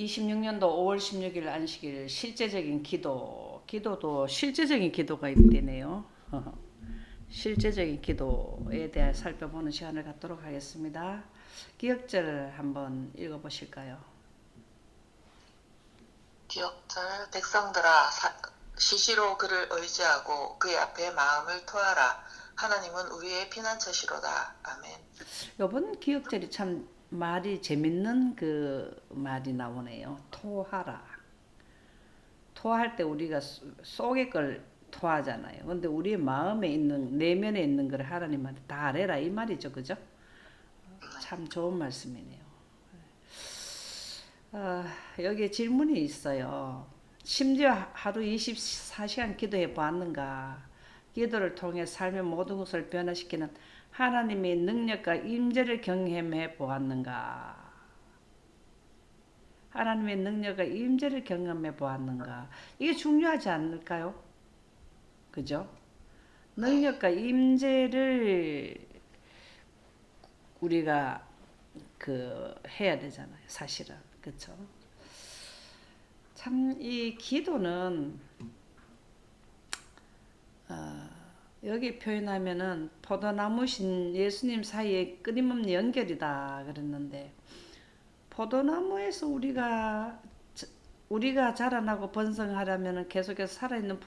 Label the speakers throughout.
Speaker 1: 26년도 5월 16일 안식일 실제적인 기도도 실제적인 기도가 있대네요. 실제적인 기도에 대해 살펴보는 시간을 갖도록 하겠습니다. 기억절 한번 읽어보실까요?
Speaker 2: 기억절 백성들아 시시로 그를 의지하고 그의 앞에 마음을 토하라. 하나님은 우리의 피난처시로다. 아멘.
Speaker 1: 이번 기억절이 참 말이 재밌는 그 말이 나오네요. 토하라. 토할 때 우리가 속의 걸 토하잖아요. 근데 우리의 마음에 있는 내면에 있는 걸 하나님한테 다 아뢰라 이 말이죠, 그죠? 참 좋은 말씀이네요. 여기에 질문이 있어요. 심지어 하루 24시간 기도해 보았는가? 기도를 통해 삶의 모든 것을 변화시키는 하나님의 능력과 임재를 경험해 보았는가? 하나님의 능력과 임재를 경험해 보았는가? 이게 중요하지 않을까요? 그죠?
Speaker 2: 네.
Speaker 1: 능력과 임재를 우리가 그 해야 되잖아요, 사실은. 그렇죠? 참 이 기도는 여기 표현하면은 포도나무신 예수님 사이에 끊임없는 연결이다 그랬는데 포도나무에서 우리가 자라나고 번성하려면 계속해서 살아있는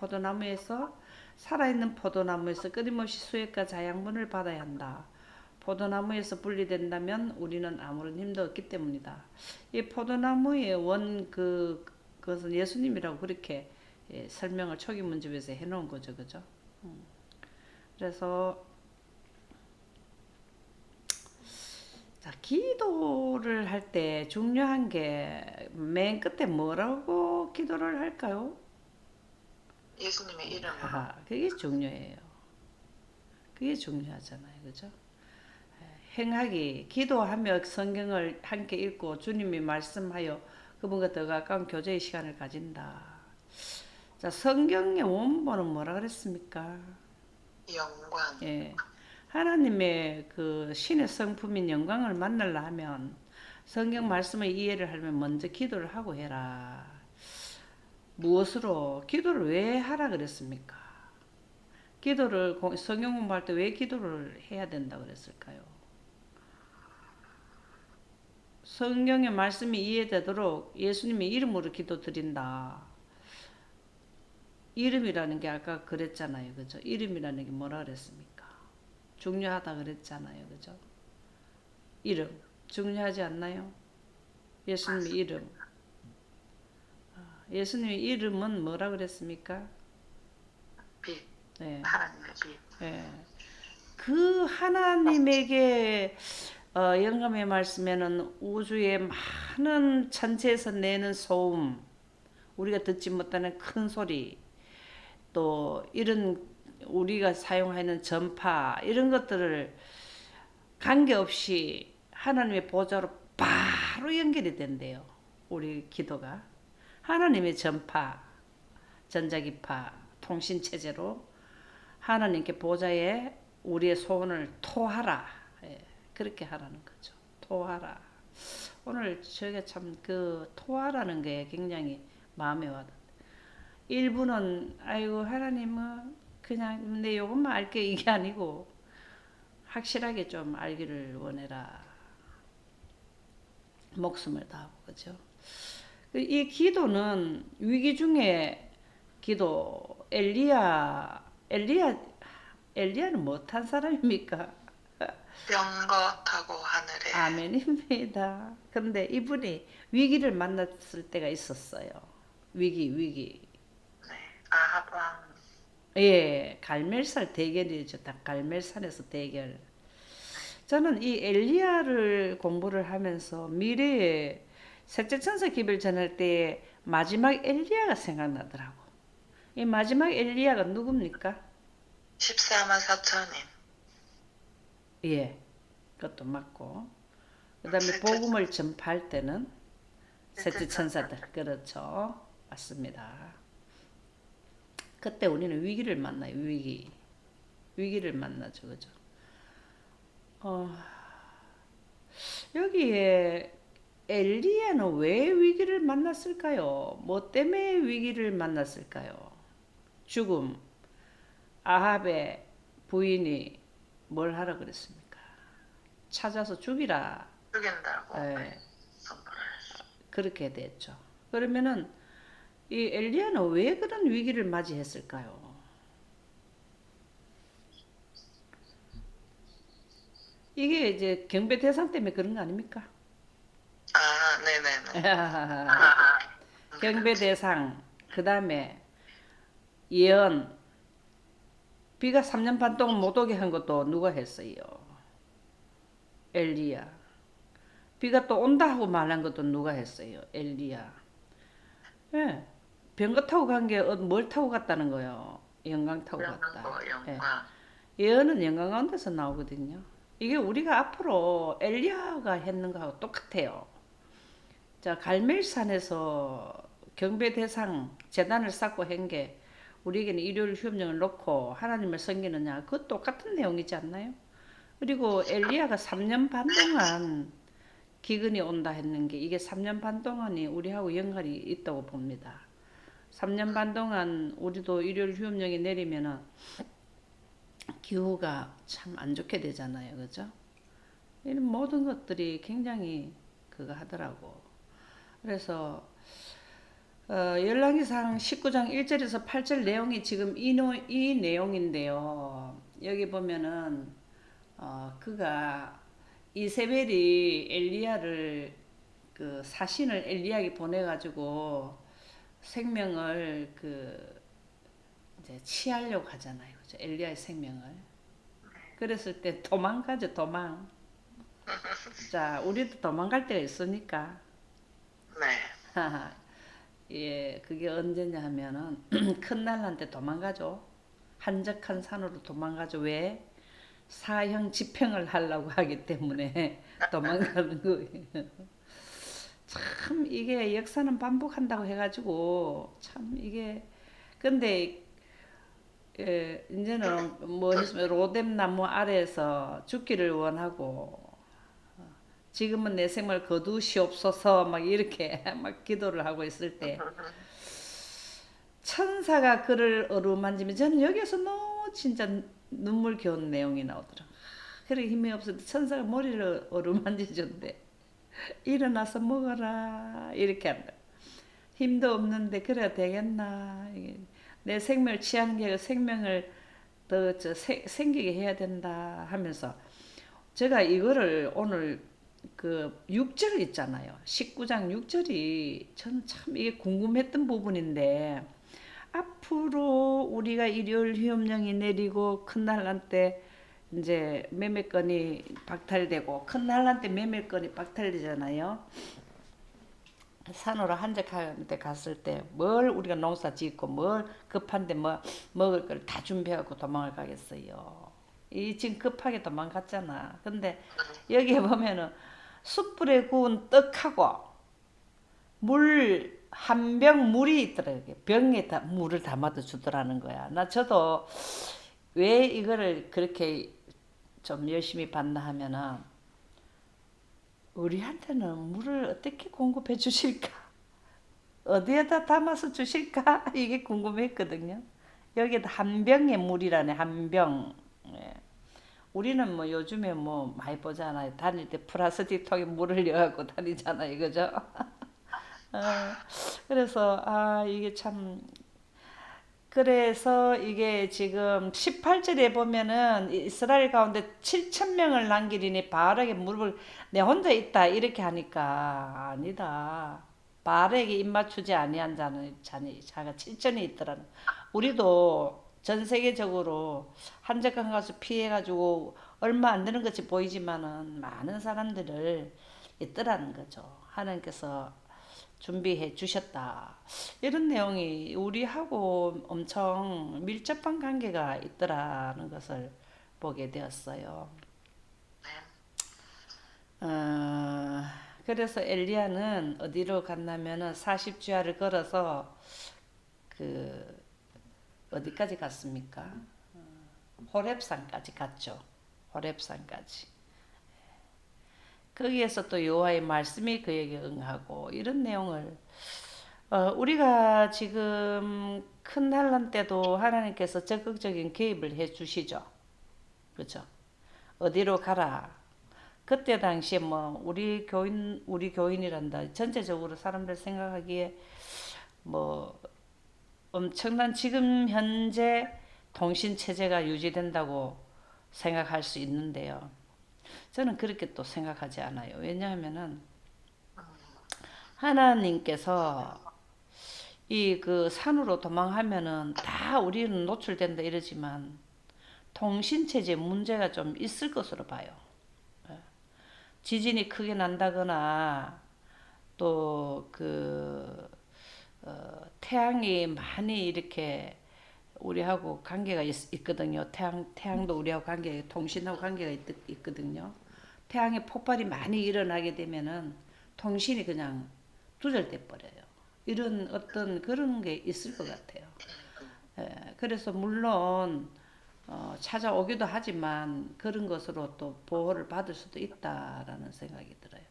Speaker 1: 포도나무에서 끊임없이 수액과 자양분을 받아야 한다. 포도나무에서 분리된다면 우리는 아무런 힘도 없기 때문이다. 이 포도나무의 그것은 예수님이라고 그렇게 설명을 초기 문집에서 해놓은 거죠, 그죠? 그래서 자, 기도를 할 때 중요한 게 맨 끝에 뭐라고 기도를 할까요?
Speaker 2: 예수님의 이름으로.
Speaker 1: 그게 중요해요. 그게 중요하잖아요, 그죠? 행하기, 기도하며 성경을 함께 읽고 주님이 말씀하여 그분과 더 가까운 교제의 시간을 가진다. 자, 성경의 원본은 뭐라 그랬습니까?
Speaker 2: 영광.
Speaker 1: 예. 하나님의 그 신의 성품인 영광을 만나려 하면 성경 말씀의 이해를 하려면 먼저 기도를 하고 해라. 무엇으로? 기도를 왜 하라 그랬습니까? 성경 공부할 때 왜 기도를 해야 된다 그랬을까요? 성경의 말씀이 이해되도록 예수님의 이름으로 기도 드린다. 이름이라는 게 아까 그랬잖아요. 그죠? 이름이라는 게 뭐라 그랬습니까? 중요하다 그랬잖아요. 그죠? 이름. 중요하지 않나요? 예수님의 이름. 예수님의 이름은 뭐라 그랬습니까?
Speaker 2: 빛.
Speaker 1: 네.
Speaker 2: 하나님의 빛.
Speaker 1: 네. 그 하나님에게 영감의 말씀에는 우주의 많은 천체에서 내는 소음, 우리가 듣지 못하는 큰 소리, 또 이런 우리가 사용하는 전파 이런 것들을 관계없이 하나님의 보좌로 바로 연결이 된대요. 우리 기도가 하나님의 전파, 전자기파, 통신체제로 하나님께 보좌에 우리의 소원을 토하라. 그렇게 하라는 거죠. 토하라. 오늘 저희가 참 그 토하라는 게 굉장히 마음에 와닿. 일부는 아이고 하나님은 그냥 내 요것만 알게 이게 아니고 확실하게 좀 알기를 원해라. 목숨을 다하고 그죠. 이 기도는 위기 중에 기도 엘리야는 못한 사람입니까?
Speaker 2: 병거타고 하늘에.
Speaker 1: 아멘입니다. 그런데 이분이 위기를 만났을 때가 있었어요. 위기.
Speaker 2: 네. 아합 왕.
Speaker 1: 예, 갈멜산 대결이죠. 갈멜산에서 대결. 저는 이 엘리야를 공부를 하면서 미래에 셋째 천사 기별 전할 때 마지막 엘리야가 생각나더라고. 이 마지막 엘리야가 누굽니까?
Speaker 2: 14만 4천인.
Speaker 1: 예, 그것도 맞고. 그 다음에
Speaker 2: 셋째
Speaker 1: 복음을 전파할 때는 셋째 천사들.
Speaker 2: 천사.
Speaker 1: 그렇죠. 맞습니다. 그때 우리는 위기를 만나요. 위기를 만나죠. 그죠? 어, 여기에 엘리야는 왜 위기를 만났을까요? 뭐 때문에 위기를 만났을까요? 죽음. 아합의 부인이 뭘 하라 그랬습니까? 찾아서 죽이라.
Speaker 2: 죽인다고
Speaker 1: 예,
Speaker 2: 선포를 했어.
Speaker 1: 그렇게 됐죠. 그러면은 이 엘리야는 왜 그런 위기를 맞이했을까요? 이게 이제 경배 대상 때문에 그런 거 아닙니까?
Speaker 2: 아, 네네네. 아,
Speaker 1: 경배 대상, 그 다음에 예언, 비가 3년 반 동안 못 오게 한 것도 누가 했어요? 엘리야. 비가 또 온다 하고 말한 것도 누가 했어요? 엘리야. 예. 병거 타고 간 게 뭘 타고 갔다는 거예요? 영광 타고 갔다.
Speaker 2: 명랑과
Speaker 1: 예.
Speaker 2: 영광.
Speaker 1: 예언은 영광 가운데서 나오거든요. 이게 우리가 앞으로 엘리야가 했는 거하고 똑같아요. 자, 갈멜산에서 경배 대상 재단을 쌓고 한 게 우리에게는 일요일 휴업령을 놓고 하나님을 섬기느냐, 그것 똑같은 내용이지 않나요? 그리고 엘리야가 3년 반 동안 기근이 온다 했는 게 이게 3년 반 동안이 우리하고 연관이 있다고 봅니다. 3년 반 동안 우리도 일요일 휴업령이 내리면은 기후가 참 안 좋게 되잖아요. 그죠? 이런 모든 것들이 굉장히 그거 하더라고. 그래서 열왕기상 19장 1절에서 8절 내용이 지금 이 내용인데요. 여기 보면은 그가 이세벨이 엘리야를 그 사신을 엘리야에게 보내가지고 생명을 그 이제 취하려고 하잖아요. 그죠? 엘리야의 생명을. 그랬을 때 도망가죠, 도망. 자, 우리도 도망갈 때가 있으니까.
Speaker 2: 네.
Speaker 1: 예, 그게 언제냐 하면은 큰 날한테 도망가죠. 한적한 산으로 도망가죠. 왜? 사형 집행을 하려고 하기 때문에 도망가는 거예요. 참 이게 역사는 반복한다고 해가지고 참 이게 근데 예, 이제는 뭐 했으면 로뎀 나무 아래에서 죽기를 원하고 지금은 내 생을 거두시옵소서 막 이렇게 막 기도를 하고 있을 때 천사가 그를 어루만지면 저는 여기서 너무 진짜 눈물겨운 내용이 나오더라고요. 그래 힘이 없어도 천사가 머리를 어루만지던데 일어나서 먹어라 이렇게 한다. 힘도 없는데 그래야 되겠나. 내 생명을 취하는 게 생명을 더 생기게 해야 된다 하면서 제가 이거를 오늘 그 6절 있잖아요. 19장 6절이 저는 참 이게 궁금했던 부분인데 앞으로 우리가 일요일 휴업령이 내리고 큰 날란 때 이제 매매건이 박탈되고 큰 날란 때 매매건이 박탈되잖아요. 산으로 한적한 데 갔을 때 뭘 우리가 농사 짓고 뭘 급한데 뭐 먹을 걸 다 준비하고 도망을 가겠어요. 이 지금 급하게 도망갔잖아. 근데 여기에 보면은 숯불에 구운 떡하고 물 한 병 물이 있더라고요. 병에 다 물을 담아도 주더라는 거야. 나 저도 왜 이거를 그렇게 좀 열심히 봤나 하면은 우리한테는 물을 어떻게 공급해 주실까? 어디에다 담아서 주실까? 이게 궁금했거든요. 여기다 한 병의 물이라네, 한 병. 예. 우리는 뭐 요즘에 뭐 많이 보잖아요. 다닐 때 플라스틱 통에 물을 넣어갖고 다니잖아요. 그죠? 어, 그래서, 이게 참, 그래서 이게 지금 18절에 보면은 이스라엘 가운데 7천 명을 남기리니 바알에게 무릎을 내 혼자 있다 이렇게 하니까 아니다. 바알에게 입맞추지 아니한 자가 7천이 있더라는. 우리도 전 세계적으로 한적한 곳을 피해가지고 얼마 안 되는 것이 보이지만은 많은 사람들을 있더라는 거죠. 하나님께서 준비해 주셨다. 이런 내용이 우리하고 엄청 밀접한 관계가 있더라는 것을 보게 되었어요.
Speaker 2: 네.
Speaker 1: 어, 그래서 엘리야는 어디로 갔냐면은 40주야를 걸어서 그 어디까지 갔습니까? 호렙산까지 갔죠. 호렙산까지. 거기에서 또 여호와의 말씀이 그에게 응하고 이런 내용을 우리가 지금 큰 환란 때도 하나님께서 적극적인 개입을 해 주시죠. 그렇죠? 어디로 가라. 그때 당시에 뭐 우리 교인이란다. 전체적으로 사람들 생각하기에 뭐 엄청난 지금 현재 통신 체제가 유지된다고 생각할 수 있는데요. 저는 그렇게 또 생각하지 않아요. 왜냐하면은 하나님께서 이 그 산으로 도망하면은 다 우리는 노출된다 이러지만 통신 체제 문제가 좀 있을 것으로 봐요. 지진이 크게 난다거나 또 태양이 많이 이렇게 우리하고 관계가 있거든요. 태양도 우리하고 통신하고 관계가 있거든요. 태양의 폭발이 많이 일어나게 되면은 통신이 그냥 두절돼 버려요. 이런 어떤 그런 게 있을 것 같아요. 그래서 물론 찾아오기도 하지만 그런 것으로 또 보호를 받을 수도 있다라는 생각이 들어요.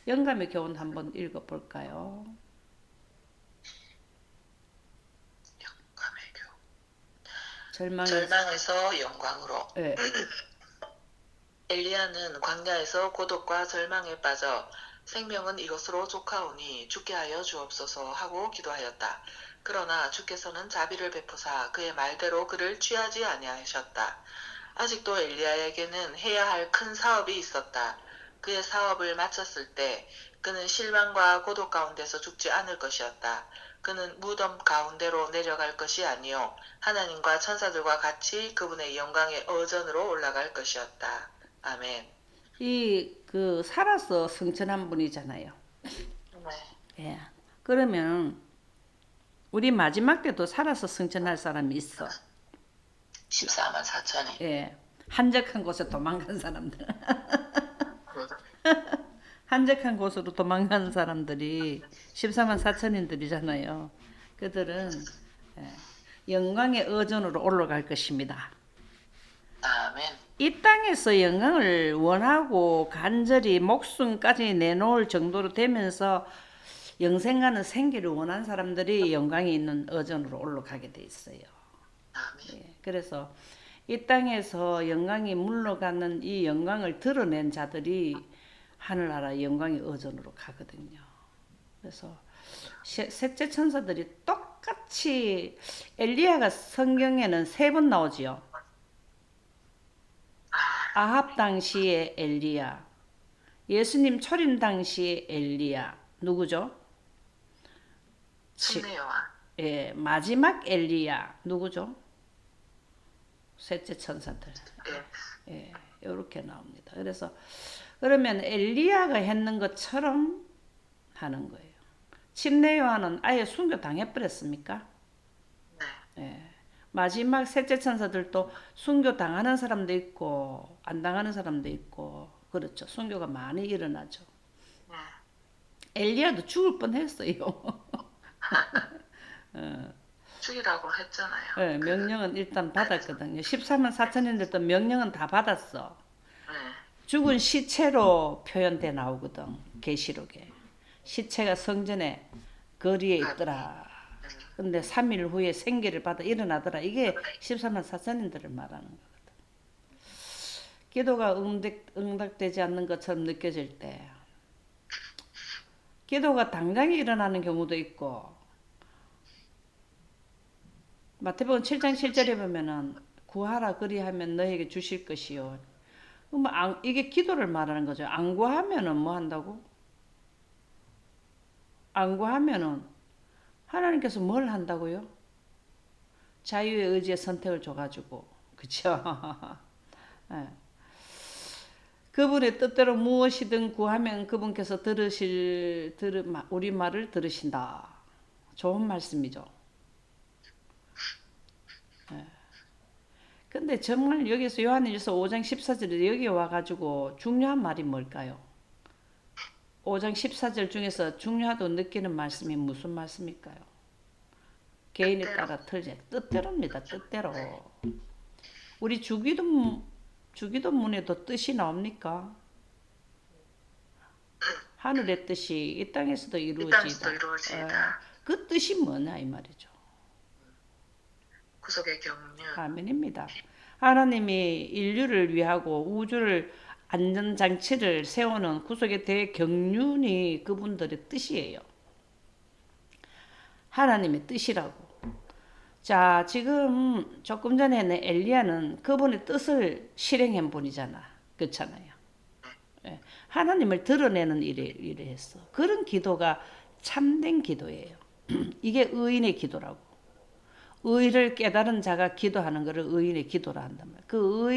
Speaker 1: 영감의 교훈 한번 읽어볼까요?
Speaker 2: 감회교.
Speaker 1: 절망에서
Speaker 2: 절망에서 영광으로.
Speaker 1: 예,
Speaker 2: 엘리야는 광야에서 고독과 절망에 빠져 생명은 이것으로 족하오니 죽게 하여 주옵소서 하고 기도하였다. 그러나 주께서는 자비를 베푸사 그의 말대로 그를 취하지 아니하셨다. 아직도 엘리야에게는 해야 할 큰 사업이 있었다. 그의 사업을 마쳤을 때 그는 실망과 고독 가운데서 죽지 않을 것이었다. 그는 무덤 가운데로 내려갈 것이 아니요 하나님과 천사들과 같이 그분의 영광의 어전으로 올라갈 것이었다. 아멘.
Speaker 1: 살아서 승천한 분이잖아요.
Speaker 2: 네.
Speaker 1: 예. 그러면 우리 마지막 때도 살아서 승천할 사람이 있어.
Speaker 2: 14만 4천이.
Speaker 1: 예. 한적한 곳에 도망간 사람들. 한적한 곳으로 도망간 사람들이 14만 4천인들이잖아요. 그들은 영광의 어전으로 올라갈 것입니다.
Speaker 2: 아멘.
Speaker 1: 이 땅에서 영광을 원하고 간절히 목숨까지 내놓을 정도로 되면서 영생과는 생기를 원한 사람들이 영광이 있는 어전으로 올라가게 돼 있어요.
Speaker 2: 아멘.
Speaker 1: 예, 그래서 이 땅에서 영광이 물러가는 이 영광을 드러낸 자들이 하늘나라 영광의 어전으로 가거든요. 그래서 셋째 천사들이 똑같이 엘리야가 성경에는 3번 나오지요. 아합 당시의 엘리야, 예수님 초림 당시의 엘리야, 누구죠?
Speaker 2: 침례요한.
Speaker 1: 예, 마지막 엘리야, 누구죠? 셋째 천사들.
Speaker 2: 예.
Speaker 1: 예, 이렇게 나옵니다. 그래서 그러면 엘리야가 했는 것처럼 하는 거예요. 침례 요한은 아예 순교 당해버렸습니까?
Speaker 2: 네.
Speaker 1: 예. 마지막 셋째 천사들도 순교 당하는 사람도 있고 안 당하는 사람도 있고 그렇죠. 순교가 많이 일어나죠.
Speaker 2: 네.
Speaker 1: 엘리야도 죽을 뻔했어요.
Speaker 2: 죽이라고 했잖아요.
Speaker 1: 예, 명령은 일단 받았거든요. 14만 4천인들도 명령은 다 받았어.
Speaker 2: 네.
Speaker 1: 죽은 시체로 표현돼 나오거든. 계시록에. 시체가 성전에 거리에 있더라. 근데 3일 후에 생기를 받아 일어나더라. 이게 14만 4천인들을 말하는 거거든. 기도가 응답되지 않는 것처럼 느껴질 때 기도가 당장에 일어나는 경우도 있고 마태복음 7장 7절에 보면은 구하라 그리하면 너에게 주실 것이요. 이게 기도를 말하는 거죠. 안 구하면은 뭐 한다고? 안 구하면은 하나님께서 뭘 한다고요? 자유의 의지의 선택을 줘가지고 그쵸? 네. 그분의 뜻대로 무엇이든 구하면 그분께서 우리 말을 들으신다. 좋은 말씀이죠. 네. 근데 정말 여기서 요한일서 5장 14절에 여기 와가지고 중요한 말이 뭘까요? 5장 14절 중에서 중요하다고 느끼는 말씀이 무슨 말씀일까요? 개인에 따라 틀지. 뜻대로입니다. 뜻대로. 우리 주기도문에도 뜻이 나옵니까? 하늘의 뜻이 이 땅에서도
Speaker 2: 이 땅에서도
Speaker 1: 이루어지이다.
Speaker 2: 이루어지이다.
Speaker 1: 그 뜻이 뭐냐 이 말이죠.
Speaker 2: 구속의 경륜.
Speaker 1: 아멘입니다. 하나님이 인류를 위하고 우주를 안전장치를 세우는 구속의 대경륜이 그분들의 뜻이에요. 하나님의 뜻이라고. 자, 지금 조금 전에 엘리야는 그분의 뜻을 실행한 분이잖아. 그렇잖아요. 예. 하나님을 드러내는 일을 했어. 그런 기도가 참된 기도예요. 이게 의인의 기도라고. 의를 깨달은 자가 기도하는 것을 의인의 기도라 한단 말이야. 그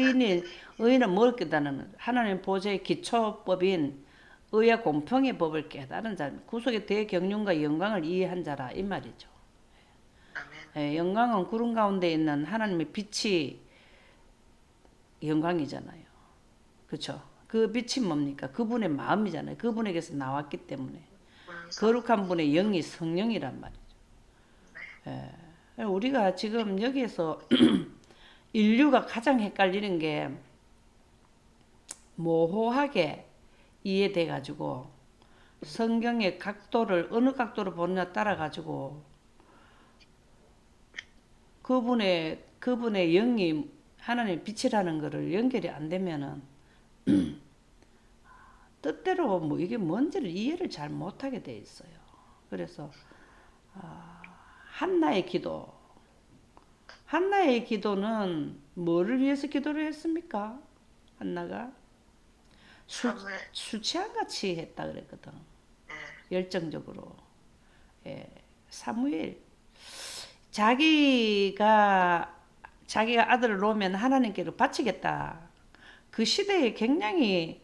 Speaker 1: 의인은 뭘 깨달는? 하나님 보좌의 기초법인 의와 공평의 법을 깨달은 자, 구속의 대경륜과 영광을 이해한 자라 이 말이죠.
Speaker 2: 아멘.
Speaker 1: 예, 영광은 구름 가운데 있는 하나님의 빛이 영광이잖아요. 그렇죠? 그 빛이 뭡니까? 그분의 마음이잖아요. 그분에게서 나왔기 때문에 거룩한 분의 영이 성령이란 말이죠. 예. 우리가 지금 여기에서 인류가 가장 헷갈리는 게 모호하게 이해돼 가지고 성경의 각도를 어느 각도로 보느냐 따라 가지고 그분의 영이 하나님의 빛이라는 것을 연결이 안 되면은 뜻대로 뭐 이게 뭔지를 이해를 잘 못하게 돼 있어요. 그래서 한나의 기도는 뭐를 위해서 기도를 했습니까? 한나가 술 취한 같이 했다 그랬거든. 열정적으로. 예, 사무엘 자기가 아들을 놓으면 하나님께로 바치겠다. 그 시대에 굉장히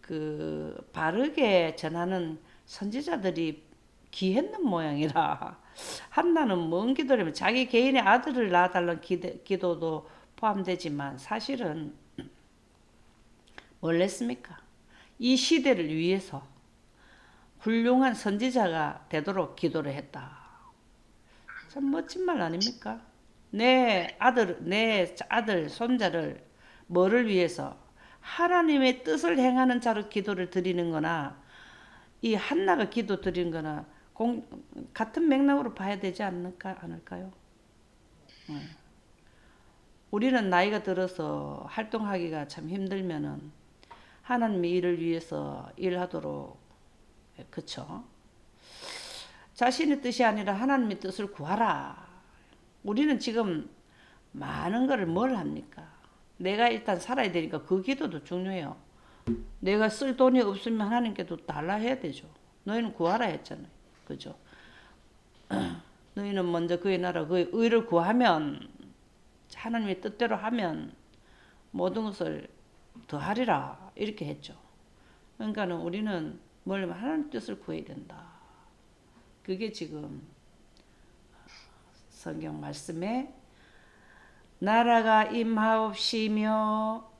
Speaker 1: 그 바르게 전하는 선지자들이 기했는 모양이라 한나는 먼 기도라면 자기 개인의 아들을 낳아달라는 기도도 포함되지만 사실은 뭘 했습니까? 이 시대를 위해서 훌륭한 선지자가 되도록 기도를 했다. 참 멋진 말 아닙니까? 내 아들, 손자를 뭐를 위해서? 하나님의 뜻을 행하는 자로 기도를 드리는 거나 이 한나가 기도 드리는 거나 같은 맥락으로 봐야 되지 않을까요? 우리는 나이가 들어서 활동하기가 참 힘들면은 하나님의 일을 위해서 일하도록 그쵸? 자신의 뜻이 아니라 하나님의 뜻을 구하라. 우리는 지금 많은 거를 뭘 합니까? 내가 일단 살아야 되니까 그 기도도 중요해요. 내가 쓸 돈이 없으면 하나님께도 달라 해야 되죠. 너희는 구하라 했잖아요. 그죠? 너희는 먼저 그의 나라 그의 의를 구하면 하나님의 뜻대로 하면 모든 것을 더하리라 이렇게 했죠. 그러니까는 우리는 뭘 하나님 뜻을 구해야 된다. 그게 지금 성경 말씀에 나라가 임하옵시며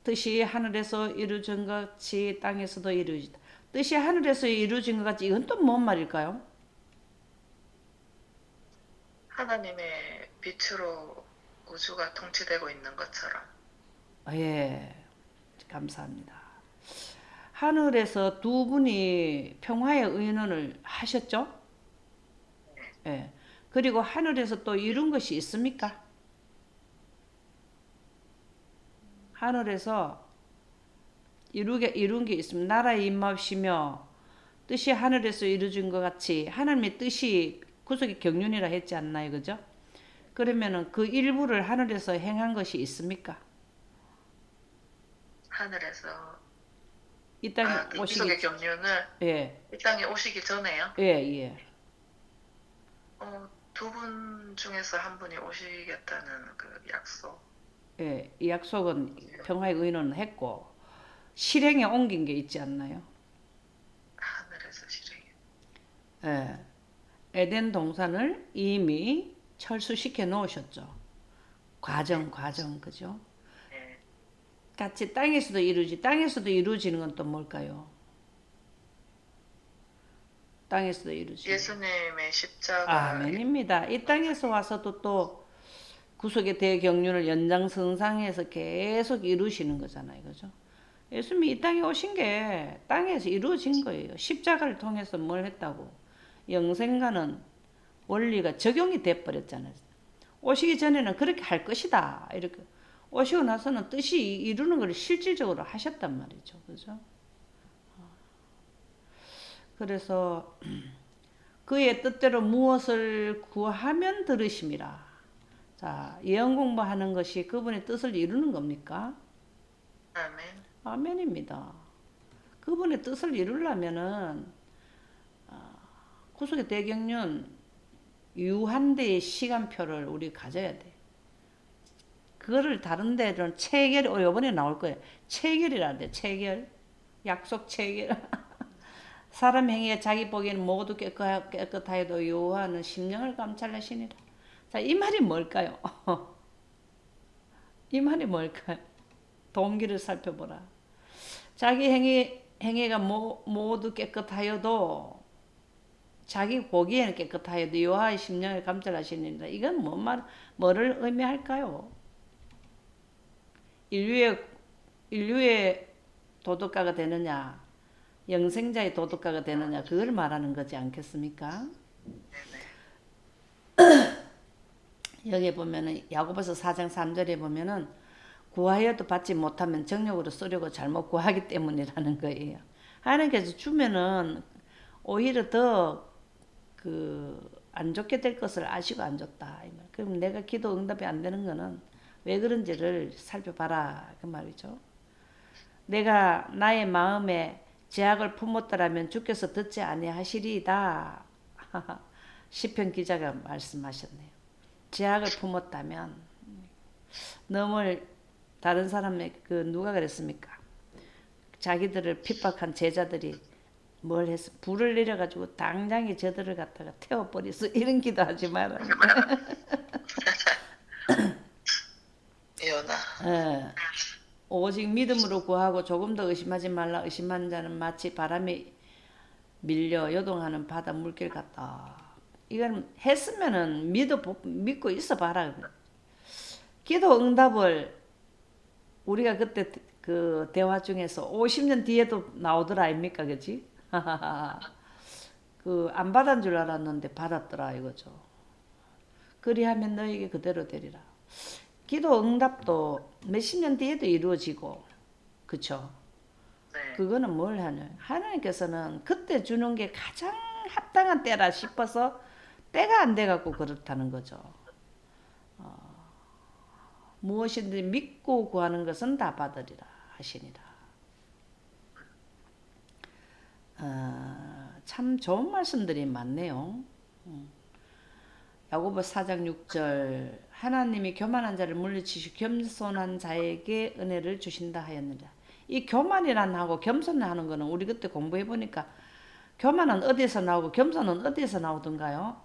Speaker 1: 뜻이 하늘에서 이루어진 것 같이 땅에서도 이루어지다. 뜻이 하늘에서 이루어진 것 같이 이건 또 뭔 말일까요?
Speaker 2: 하나님의 빛으로 우주가 통치되고 있는 것처럼.
Speaker 1: 예, 감사합니다. 하늘에서 두 분이 평화의 의논을 하셨죠? 예. 그리고 하늘에서 또 이룬 것이 있습니까? 하늘에서 이룬 게 있습니다. 나라의 임하시며 뜻이 하늘에서 이루어진 것 같이 하나님의 뜻이 구속의 경륜이라 했지 않나요? 그죠? 그러면은 그 일부를 하늘에서 행한 것이 있습니까?
Speaker 2: 하늘에서
Speaker 1: 이 땅에 오시기
Speaker 2: 구속의 경륜을 이 땅에 오시기 전에요?
Speaker 1: 예.
Speaker 2: 두 분 중에서 한 분이 오시겠다는 그 약속.
Speaker 1: 예, 이 약속은 평화의 의논을 했고 실행에 옮긴 게 있지 않나요?
Speaker 2: 하늘에서 실행해.
Speaker 1: 예, 에덴 동산을 이미 철수시켜 놓으셨죠. 과정, 그죠?
Speaker 2: 네.
Speaker 1: 같이 땅에서도 이루어지는 건 또 뭘까요? 땅에서도 이루어지는
Speaker 2: 예수님의 십자가.
Speaker 1: 아멘입니다. 이 땅에서 와서도 또 구속의 대경륜을 연장선상에서 계속 이루시는 거잖아요. 그죠? 예수님이 이 땅에 오신 게 땅에서 이루어진 거예요. 십자가를 통해서 뭘 했다고? 영생과는 원리가 적용이 돼 버렸잖아요. 오시기 전에는 그렇게 할 것이다. 이렇게 오시고 나서는 뜻이 이루는 걸 실질적으로 하셨단 말이죠. 그죠? 그래서 그의 뜻대로 무엇을 구하면 들으심이라. 자, 예언 공부하는 것이 그분의 뜻을 이루는 겁니까?
Speaker 2: 아멘.
Speaker 1: 아멘입니다. 그분의 뜻을 이루려면은 구속의 대경륜 유한대의 시간표를 우리 가져야 돼. 그거를 다른 데는 체결, 이번에 나올 거예요. 체결이라는데, 체결. 약속 체결. 사람 행위가 자기 보기에는 모두 깨끗하여도 여호와는 심령을 감찰하시니라. 자, 이 말이 뭘까요? 이 말이 뭘까요? 동기를 살펴보라. 자기 행위가 모두 깨끗하여도 자기 보기에는 깨끗하여도 여호와의 심령을 감찰하시니라. 이건 뭐를 의미할까요? 인류의 도덕가가 되느냐, 영생자의 도덕가가 되느냐, 그걸 말하는 거지 않겠습니까? 여기 보면은 야고보서 4장 3절에 보면은 구하여도 받지 못하면 정욕으로 쓰려고 잘못 구하기 때문이라는 거예요. 하나님께서 주면은 오히려 더 안 좋게 될 것을 아시고 안 줬다. 그럼 내가 기도 응답이 안 되는 거는 왜 그런지를 살펴봐라. 그 말이죠. 내가 나의 마음에 제약을 품었더라면 주께서 듣지 아니하시리이다. 시편 기자가 말씀하셨네요. 제약을 품었다면 너무 다른 사람의 누가 그랬습니까? 자기들을 핍박한 제자들이 뭘 했어? 불을 내려가지고 당장에 저들을 갖다가 태워버리소. 이런 기도하지 마라.
Speaker 2: 예언아.
Speaker 1: 오직 믿음으로 구하고 조금 더 의심하지 말라. 의심하는 자는 마치 바람에 밀려 요동하는 바다 물길 같다. 이건 했으면은 믿고 있어 봐라. 기도 응답을 우리가 그때 그 대화 중에서 50년 뒤에도 나오더라 아닙니까, 그지? 안 받은 줄 알았는데 받았더라 이거죠. 그리하면 너에게 그대로 되리라. 기도 응답도 몇십 년 뒤에도 이루어지고, 그쵸?
Speaker 2: 네.
Speaker 1: 그거는 뭘 하냐? 하나님께서는 그때 주는 게 가장 합당한 때라 싶어서 때가 안 돼갖고 그렇다는 거죠. 무엇이든지 믿고 구하는 것은 다 받으리라 하시니라. 참 좋은 말씀들이 많네요. 야고보 4장 6절 하나님이 교만한 자를 물리치시고 겸손한 자에게 은혜를 주신다 하였느니라. 이 교만이란 하고 겸손하는 거는 우리 그때 공부해 보니까 교만은 어디에서 나오고 겸손은 어디에서 나오던가요?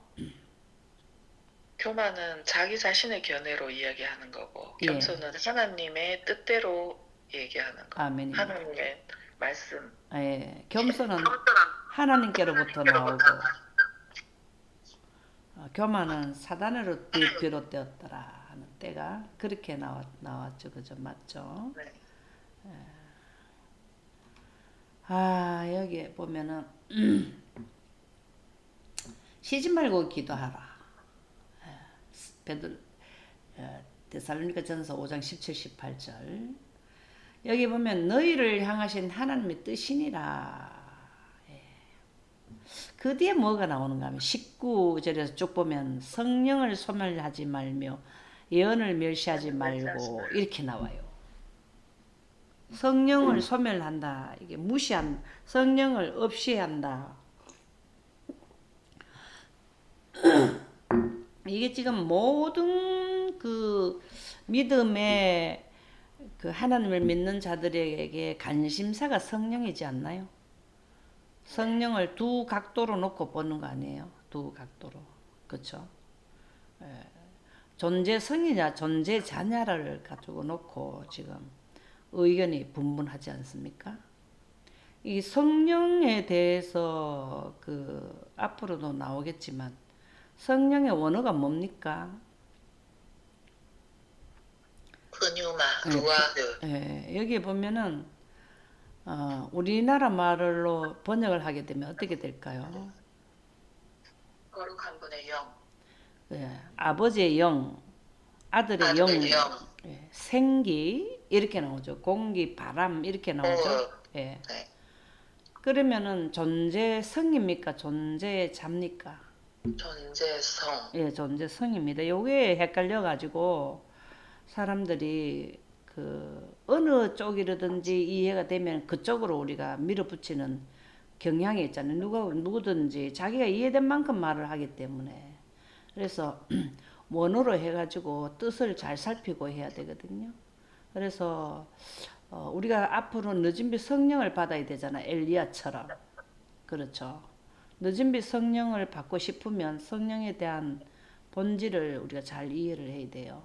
Speaker 2: 교만은 자기 자신의 견해로 이야기하는 거고,
Speaker 1: 예.
Speaker 2: 겸손은 하나님의 뜻대로 얘기하는 거.
Speaker 1: 아멘입니다.
Speaker 2: 하나님의 말씀.
Speaker 1: 예, 겸손은 하나님께로부터 나오고 교만은 사단으로 비롯되었더라 하는 때가 그렇게 나왔죠. 그죠? 맞죠?
Speaker 2: 네.
Speaker 1: 여기에 보면은 쉬지 말고 기도하라. 데살로니가 전서 5장 17, 18절. 여기 보면 너희를 향하신 하나님의 뜻이니라. 그 뒤에 뭐가 나오는가 하면 19절에서 쭉 보면 성령을 소멸하지 말며 예언을 멸시하지 말고 이렇게 나와요. 성령을 소멸한다. 이게 성령을 없이 한다. 이게 지금 모든 믿음의 하나님을 믿는 자들에게 관심사가 성령이지 않나요? 성령을 두 각도로 놓고 보는 거 아니에요? 두 각도로. 그렇죠? 존재성이냐 존재자냐를 가지고 놓고 지금 의견이 분분하지 않습니까? 이 성령에 대해서 앞으로도 나오겠지만 성령의 원어가 뭡니까?
Speaker 2: 프뉴마, 루아흐.
Speaker 1: 여기 보면은 우리나라 말로 번역을 하게 되면 어떻게 될까요?
Speaker 2: 거룩한 분의 영,
Speaker 1: 예, 아버지의 영, 아들의
Speaker 2: 아들의
Speaker 1: 영,
Speaker 2: 영,
Speaker 1: 예, 생기 이렇게 나오죠. 공기, 바람 이렇게 나오죠.
Speaker 2: 호흡,
Speaker 1: 예.
Speaker 2: 네,
Speaker 1: 그러면은 존재 성입니까? 존재 잡니까?
Speaker 2: 존재성,
Speaker 1: 예, 존재 성입니다. 요게 헷갈려 가지고 사람들이 그 어느 쪽이라든지 이해가 되면 그쪽으로 우리가 밀어붙이는 경향이 있잖아요. 누구든지 자기가 이해된 만큼 말을 하기 때문에. 그래서 원어로 해가지고 뜻을 잘 살피고 해야 되거든요. 그래서 우리가 앞으로 늦은 빛 성령을 받아야 되잖아. 엘리야처럼. 그렇죠. 늦은 빛 성령을 받고 싶으면 성령에 대한 본질을 우리가 잘 이해를 해야 돼요.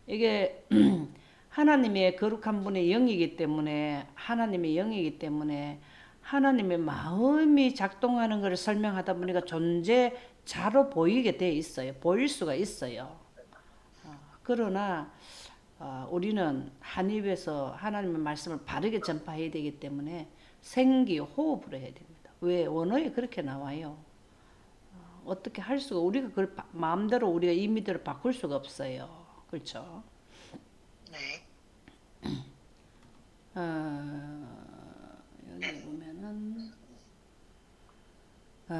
Speaker 1: 이게 하나님의 거룩한 분의 영이기 때문에 하나님의 영이기 때문에 하나님의 마음이 작동하는 것을 설명하다 보니까 존재자로 보이게 돼 있어요. 보일 수가 있어요. 그러나 우리는 한 입에서 하나님의 말씀을 바르게 전파해야 되기 때문에 생기 호흡으로 해야 됩니다. 왜 원어에 그렇게 나와요. 어떻게 할 수가 우리가 그걸 마음대로 우리가 임의대로 바꿀 수가 없어요. 그렇죠?
Speaker 2: 네,
Speaker 1: 여기 보면은 어,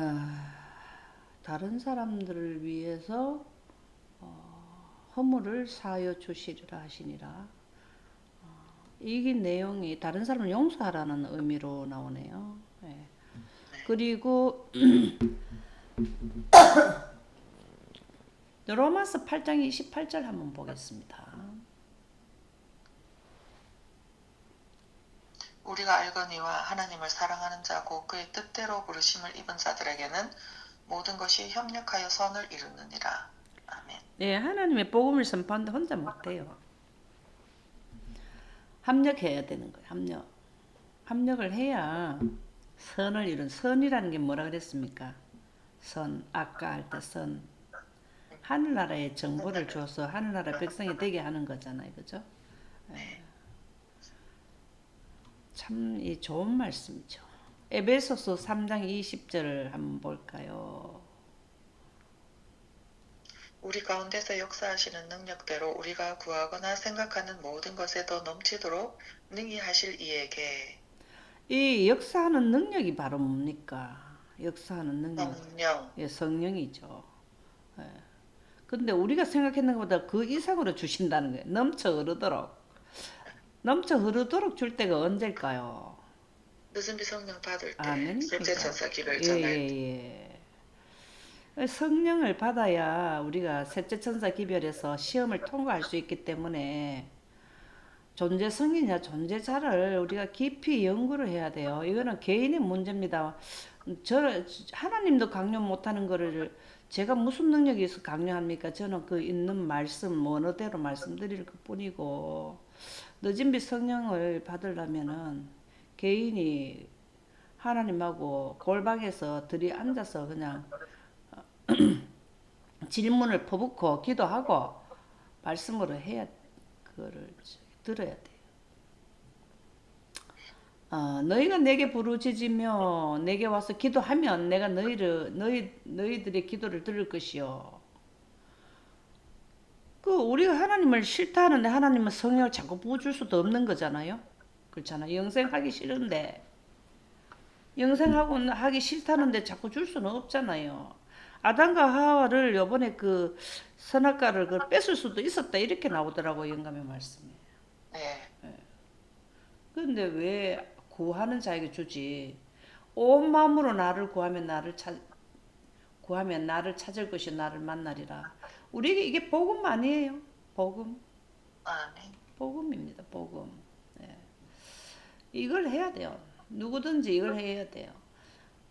Speaker 1: 다른 사람들을 위해서 허물을 사하여 주시리라 하시니라. 이 내용이 다른 사람을 용서하라는 의미로 나오네요. 예. 그리고 로마서 8장 28절 한번 보겠습니다.
Speaker 2: 우리가 알거니와 하나님을 사랑하는 자고 그의 뜻대로 부르심을 입은 자들에게는 모든 것이 협력하여 선을 이루느니라. 아멘.
Speaker 1: 네, 하나님의 복음을 선포하는데 혼자 못해요. 합력해야 되는 거예요. 합력을 해야 선을 이룬. 선이라는 게 뭐라 그랬습니까? 선, 아까 할 때 선. 하늘나라에 정보를 줘서 하늘나라 백성이 되게 하는 거잖아요. 그죠? 참 좋은 말씀이죠. 에베소서 3장 20절을 한번 볼까요?
Speaker 2: 우리 가운데서 역사하시는 능력대로 우리가 구하거나 생각하는 모든 것에 더 넘치도록 능히 하실 이에게
Speaker 1: 이 역사하는 능력이 바로 뭡니까? 역사하는 능력.
Speaker 2: 성령,
Speaker 1: 예, 성령이죠. 근데 우리가 생각했는 것보다 그 이상으로 주신다는 거예요. 넘쳐 흐르도록. 넘쳐 흐르도록 줄 때가 언제일까요?
Speaker 2: 늦은 비 성령 받을 때
Speaker 1: 아멘입니까?
Speaker 2: 셋째 천사 기별
Speaker 1: 예,
Speaker 2: 전할 때
Speaker 1: 예, 예. 성령을 받아야 우리가 셋째 천사 기별에서 시험을 통과할 수 있기 때문에 존재성이냐 존재자를 우리가 깊이 연구를 해야 돼요. 이거는 개인의 문제입니다. 하나님도 강요 못하는 거를 제가 무슨 능력이 있어 강요합니까? 저는 그 있는 말씀 원어대로 말씀드릴 것 뿐이고 늦은 빛 성령을 받으려면은 개인이 하나님하고 골방에서 들이 앉아서 그냥 질문을 퍼붓고 기도하고 말씀으로 해야 그거를 들어야 돼요. 너희가 내게 부르짖으며 내게 와서 기도하면 내가 너희들의 기도를 들을 것이요. 그 우리가 하나님을 싫다 하는데 하나님은 성령을 자꾸 부어줄 수도 없는 거잖아요. 그렇잖아요. 영생하기 싫은데 영생하고 하기 싫다는데 자꾸 줄 수는 없잖아요. 아담과 하와를 요번에 그 선악과를 그걸 뺏을 수도 있었다 이렇게 나오더라고 영감의 말씀에.
Speaker 2: 네.
Speaker 1: 그런데 왜 구하는 자에게 주지? 온 마음으로 나를 구하면 나를 찾을 것이 나를 만나리라. 우리에게 이게 복음 아니에요? 복음.
Speaker 2: 아멘.
Speaker 1: 복음입니다. 복음. 네. 이걸 해야 돼요. 누구든지 이걸 해야 돼요.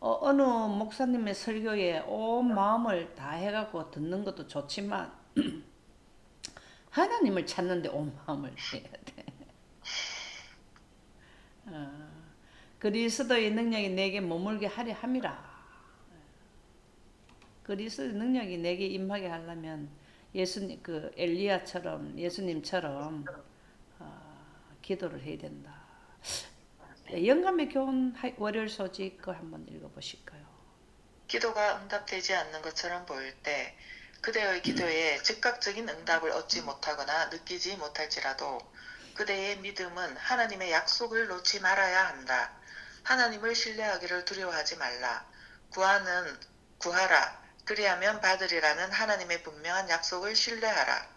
Speaker 1: 어느 목사님의 설교에 온 마음을 다 해갖고 듣는 것도 좋지만 하나님을 찾는데 온 마음을 해야 돼. 그리스도의 능력이 내게 머물게 하려 함이라. 그리스도의 능력이 내게 임하게 하려면 예수님 그 엘리야처럼 예수님처럼 기도를 해야 된다. 영감의 교훈 월요일 소식 거 한번 읽어보실까요?
Speaker 2: 기도가 응답되지 않는 것처럼 보일 때 그대의 기도에 즉각적인 응답을 얻지 못하거나 느끼지 못할지라도 그대의 믿음은 하나님의 약속을 놓지 말아야 한다. 하나님을 신뢰하기를 두려워하지 말라. 구하라. 그리하면 받으리라는 하나님의 분명한 약속을 신뢰하라.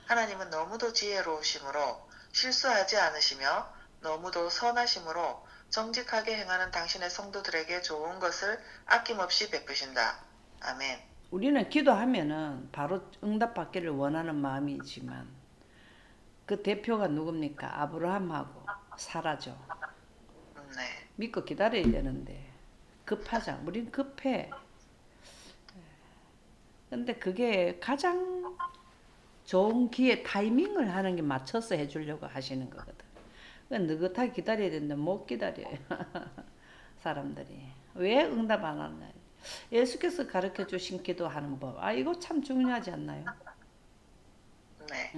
Speaker 2: 하나님은 너무도 지혜로우심으로 실수하지 않으시며 너무도 선하심으로 정직하게 행하는 당신의 성도들에게 좋은 것을 아낌없이 베푸신다. 아멘.
Speaker 1: 우리는 기도하면은 바로 응답받기를 원하는 마음이지만 그 대표가 누굽니까? 아브라함하고 사라죠.
Speaker 2: 네.
Speaker 1: 믿고 기다려야 되는데 급하자. 우린 급해. 근데 그게 가장 좋은 기회 타이밍을 하는 게 맞춰서 해주려고 하시는 거거든. 그러니까 느긋하게 기다려야 되는데 못 기다려요. 사람들이. 왜 응답 안 하냐. 예수께서 가르쳐 주신 기도하는 법. 이거 참 중요하지 않나요?
Speaker 2: 네.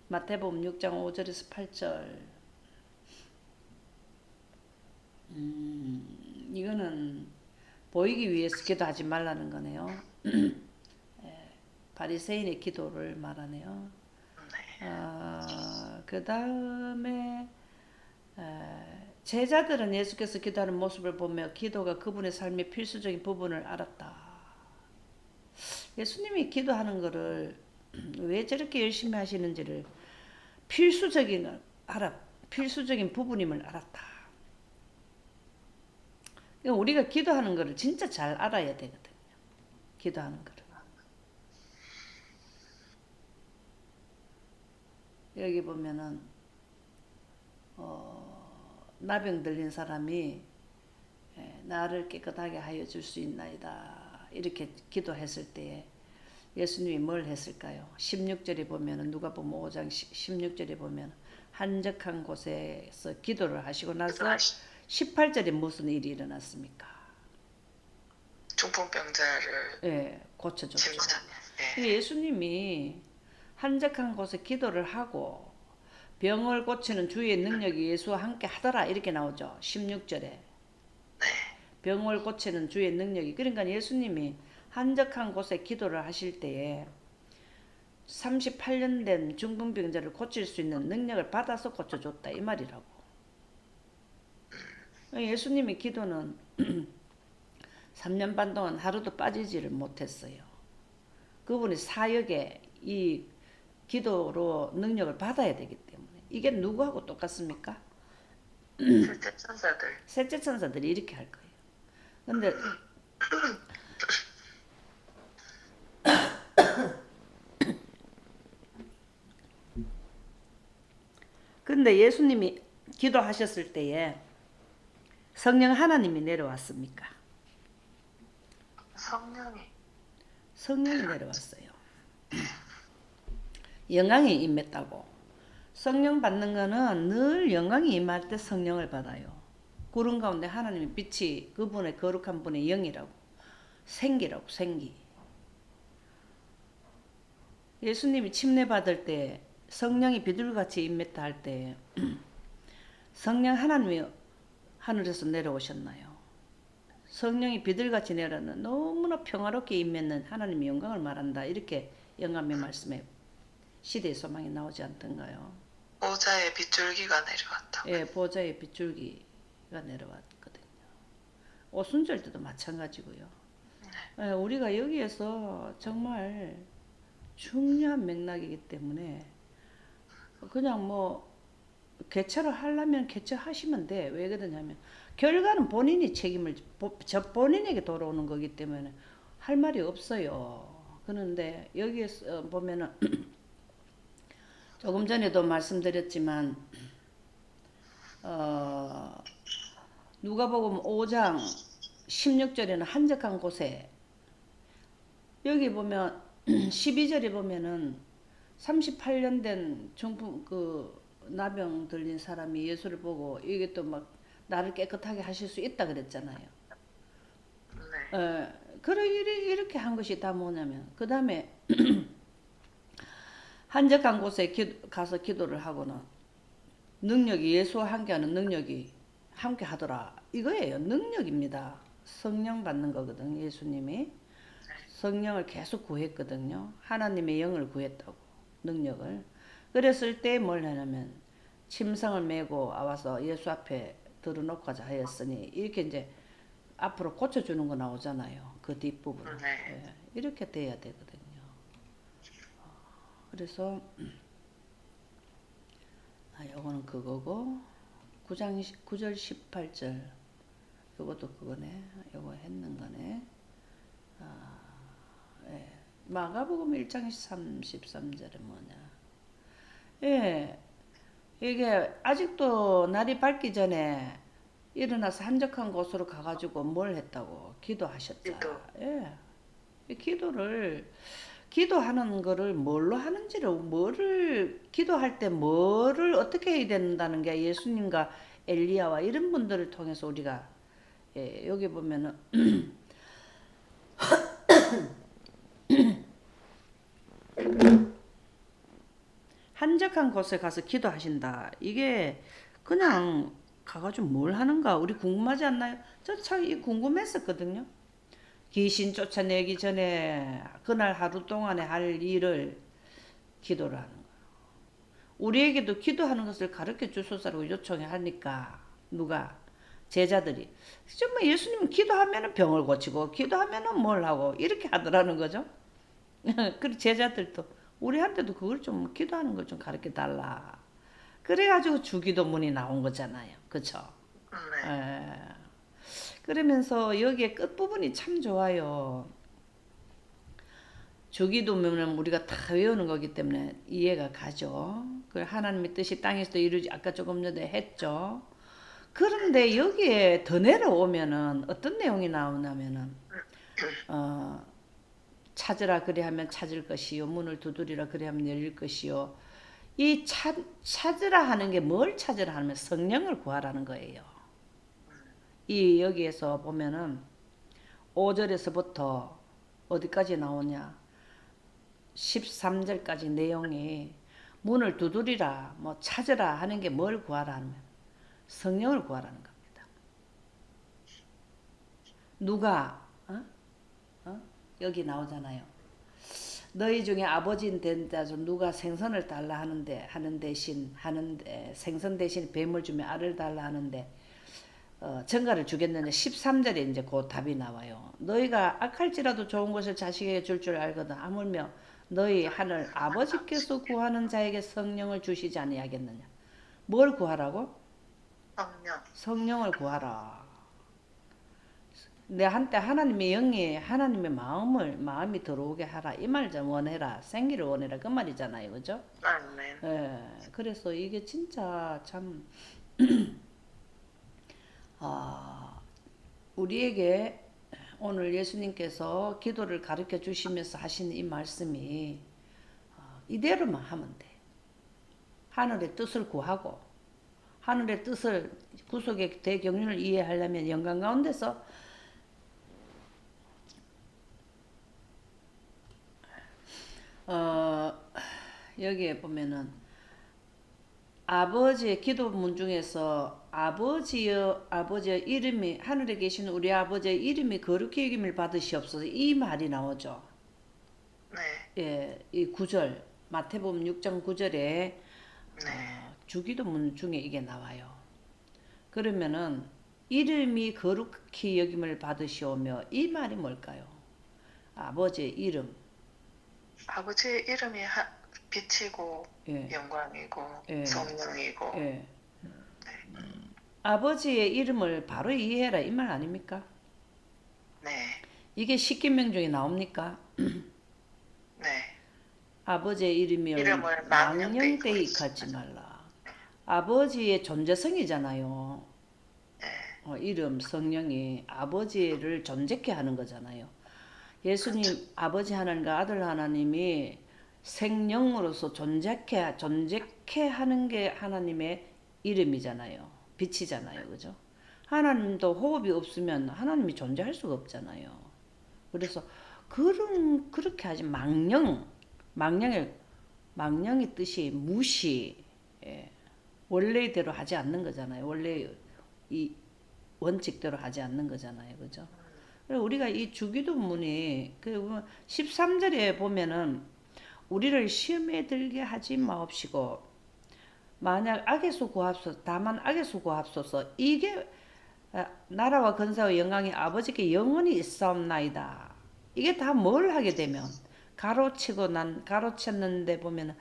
Speaker 1: 마태복음 6장 5절에서 8절. 이거는 보이기 위해서 기도하지 말라는 거네요. 바리새인의 기도를 말하네요. 그 다음에 제자들은 예수께서 기도하는 모습을 보며 기도가 그분의 삶의 필수적인 부분을 알았다. 예수님이 기도하는 거를 왜 저렇게 열심히 하시는지를 필수적인 부분임을 알았다. 우리가 기도하는 거를 진짜 잘 알아야 되거든요. 기도하는 거를. 여기 보면은 나병 들린 사람이 나를 깨끗하게 하여 줄 수 있나이다. 이렇게 기도했을 때에 예수님이 뭘 했을까요? 16절에 보면은 누가 보면 5장 16절에 보면 한적한 곳에서 기도를 하시고 나서 18절에 무슨 일이 일어났습니까?
Speaker 2: 중풍병자를
Speaker 1: 고쳐줬죠.
Speaker 2: 네.
Speaker 1: 예수님이 한적한 곳에 기도를 하고 병을 고치는 주의 능력이 예수와 함께 하더라 이렇게 나오죠. 16절에.
Speaker 2: 네.
Speaker 1: 병을 고치는 주의 능력이. 그러니까 예수님이 한적한 곳에 기도를 하실 때에 38년 된 중풍병자를 고칠 수 있는 능력을 받아서 고쳐줬다 이 말이라고. 예수님의 기도는 3년 반 동안 하루도 빠지지를 못했어요. 그분이 사역에 이 기도로 능력을 받아야 되기 때문에. 이게 누구하고 똑같습니까? 셋째 천사들이 이렇게 할 거예요. 근데 예수님이 기도하셨을 때에 성령 하나님이 내려왔습니까? 성령이 내려왔어요. 영광이 임했다고. 성령 받는 거는 늘 영광이 임할 때 성령을 받아요. 구름 가운데 하나님의 빛이 그분의 거룩한 분의 영이라고. 생기라고, 생기. 예수님이 침례 받을 때 성령이 비둘같이 임했다 할 때 성령 하나님이 하늘에서 내려오셨나요? 성령이 비둘같이 내려오는 너무나 평화롭게 임했는 하나님의 영광을 말한다. 이렇게 영감의 말씀에 시대의 소망이 나오지 않던가요?
Speaker 2: 보좌의 빗줄기가 내려왔다.
Speaker 1: 예, 보좌의 빗줄기가 내려왔거든요. 오순절 때도 마찬가지고요. 예, 우리가 여기에서 정말 중요한 맥락이기 때문에 그냥 뭐 개최를 하려면 개최하시면 돼. 왜 그러냐면 결과는 본인이 본인에게 돌아오는 거기 때문에 할 말이 없어요. 그런데 여기에서 보면은 조금 전에도 말씀드렸지만 누가복음 5장 16절에는 한적한 곳에, 여기 보면 12절에 보면은 38년 된 중풍 나병 들린 사람이 예수를 보고 이게 또 막 나를 깨끗하게 하실 수 있다 그랬잖아요.
Speaker 2: 네.
Speaker 1: 그래 이렇게 한 것이 다 뭐냐면 그 다음에 한적한 곳에 가서 기도를 하고는 능력이 예수와 함께하는 능력이 함께 하더라. 이거예요. 능력입니다. 성령 받는 거거든. 예수님이 성령을 계속 구했거든요. 하나님의 영을 구했다고. 능력을. 그랬을 때 뭘 하냐면 침상을 메고 와서 예수 앞에 들어놓고자 하였으니 이렇게 이제 앞으로 고쳐주는 거 나오잖아요. 그 뒷부분.
Speaker 2: 네.
Speaker 1: 예, 이렇게 돼야 되거든요. 그래서 요거는 그거고 9절 18절 요것도 그거네. 요거 했는 거네. 예. 마가복음 1장 33절에 뭐냐. 예. 이게 아직도 날이 밝기 전에 일어나서 한적한 곳으로 가가지고 뭘 했다고? 기도하셨다.
Speaker 2: 기도.
Speaker 1: 예. 이 기도하는 거를 뭘로 하는지를, 기도할 때 뭐를 어떻게 해야 된다는 게 예수님과 엘리야와 이런 분들을 통해서 우리가, 예, 여기 보면은, 한적한 곳에 가서 기도하신다. 이게 그냥 가가지고 뭘 하는가? 우리 궁금하지 않나요? 저 참 궁금했었거든요. 귀신 쫓아내기 전에 그날 하루 동안에 할 일을 기도를 하는 거예요. 우리에게도 기도하는 것을 가르쳐 주소서라고 요청하니까 누가? 제자들이. 정말 예수님은 기도하면은 병을 고치고 기도하면은 뭘 하고 이렇게 하더라는 거죠. 그리고 제자들도 우리한테도 그걸 좀 기도하는 걸 좀 가르쳐 달라. 그래가지고 주기도문이 나온 거잖아요. 그쵸?
Speaker 2: 네.
Speaker 1: 에. 그러면서 여기에 끝부분이 참 좋아요. 주기도문은 우리가 다 외우는 거기 때문에 이해가 가죠. 그 하나님의 뜻이 땅에서도 이루지 아까 조금 전에 했죠. 그런데 여기에 더 내려오면은 어떤 내용이 나오냐면은 어, 찾으라 그리하면 찾을 것이요 문을 두드리라 그리하면 열릴 것이요. 이 찾으라 하는 게 뭘 찾으라 하면 성령을 구하라는 거예요. 이 여기에서 보면은 5절에서부터 어디까지 나오냐? 13절까지 내용이 문을 두드리라, 뭐 찾으라 하는 게 뭘 구하라 하면 성령을 구하라는 겁니다. 누가 여기 나오잖아요. 너희 중에 아버지인 된 자 중 누가 생선을 달라 하는 대신 생선 대신 뱀을 주면 알을 달라 하는데 전가를 주겠느냐. 13절에 이제 그 답이 나와요. 너희가 악할지라도 좋은 것을 자식에게 줄 줄 알거든. 하물며 너희 하늘 아버지께서 구하는 자에게 성령을 주시지 아니하겠느냐. 뭘 구하라고?
Speaker 2: 성령.
Speaker 1: 성령을 구하라. 내 한때 하나님의 영이 하나님의 마음이 들어오게 하라. 이 말 좀 원해라. 생기를 원해라. 그 말이잖아요. 그죠?
Speaker 2: 아멘.
Speaker 1: 예. 그래서 이게 진짜 참 우리에게 오늘 예수님께서 기도를 가르쳐 주시면서 하시는 이 말씀이 이대로만 하면 돼. 하늘의 뜻을 구하고 하늘의 뜻을 구속의 대경륜을 이해하려면 영광 가운데서 여기에 보면은 아버지의 기도문 중에서 아버지의 이름이 하늘에 계신 우리 아버지의 이름이 거룩히 여김을 받으시옵소서 이 말이 나오죠.
Speaker 2: 네.
Speaker 1: 예, 이 9절 마태복음 6장 9절에
Speaker 2: 네.
Speaker 1: 주기도문 중에 이게 나와요. 그러면은 이름이 거룩히 여김을 받으시오며 이 말이 뭘까요? 아버지의 이름.
Speaker 2: 아버지의 이름이 빛이고
Speaker 1: 예,
Speaker 2: 영광이고
Speaker 1: 예,
Speaker 2: 성령이고.
Speaker 1: 예. 아버지의 이름을 바로 이해해라 이 말 아닙니까?
Speaker 2: 네.
Speaker 1: 이게 십계명 중에 나옵니까?
Speaker 2: 네.
Speaker 1: 아버지의 이름을
Speaker 2: 이름을
Speaker 1: 망령되이 갖지 말라. 아버지의 존재성이잖아요.
Speaker 2: 네.
Speaker 1: 이름 성령이 아버지를 존재케 하는 거잖아요. 예수님
Speaker 2: 그렇죠.
Speaker 1: 아버지 하나님과 아들 하나님이 생령으로서 존재케 하는 게 하나님의 이름이잖아요. 빛이잖아요. 그죠? 하나님도 호흡이 없으면 하나님이 존재할 수가 없잖아요. 그래서 그렇게 하지 망령의 뜻이 무시. 예. 원래대로 하지 않는 거잖아요. 원래 이 원칙대로 하지 않는 거잖아요. 그죠? 그리고 우리가 이 주기도문이 그 13절에 보면은 우리를 시험에 들게 하지 마옵시고 만약 악에서 구합소서 다만 악에서 구합소서 이게 나라와 건사와 영광이 아버지께 영원히 있사옵나이다. 이게 다 뭘 하게 되면 가로치고 난 가로쳤는데 보면은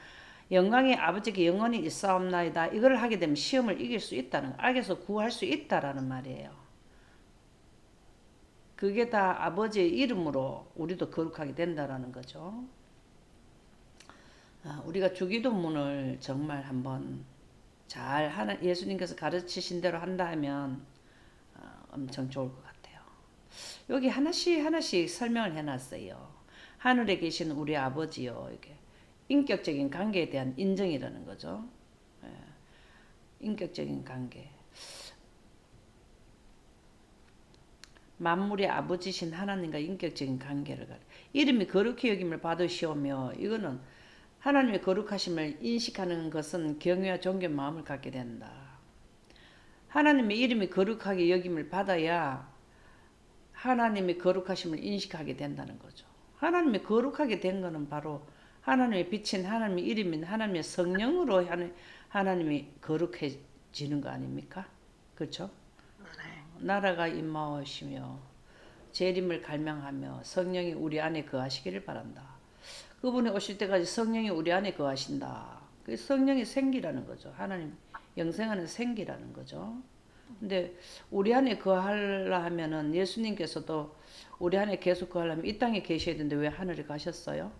Speaker 1: 영광이 아버지께 영원히 있사옵나이다. 이걸 하게 되면 시험을 이길 수 있다는 악에서 구할 수 있다라는 말이에요. 그게 다 아버지의 이름으로 우리도 거룩하게 된다라는 거죠. 우리가 주기도문을 정말 한번 잘 하나 예수님께서 가르치신 대로 한다 하면 엄청 좋을 것 같아요. 여기 하나씩 하나씩 설명을 해놨어요. 하늘에 계신 우리 아버지요. 이게 인격적인 관계에 대한 인정이라는 거죠. 예, 인격적인 관계. 만물의 아버지신 하나님과 인격적인 관계를 가려. 이름이 거룩히 여김을 받으시오며 이거는 하나님의 거룩하심을 인식하는 것은 경외와 존귀 마음을 갖게 된다. 하나님의 이름이 거룩하게 여김을 받아야 하나님의 거룩하심을 인식하게 된다는 거죠. 하나님의 거룩하게 된 것은 바로 하나님의 비친 하나님의 이름인 하나님의 성령으로 하나님이 거룩해지는 거 아닙니까? 그렇죠? 나라가 임하오시며 재림을 갈망하며 성령이 우리 안에 거하시기를 바란다. 그분이 오실 때까지 성령이 우리 안에 거하신다. 그 성령의 생기라는 거죠. 하나님 영생하는 생기라는 거죠. 근데 우리 안에 거하려 하면은 예수님께서도 우리 안에 계속 거하려면 이 땅에 계셔야 되는데 왜 하늘에 가셨어요?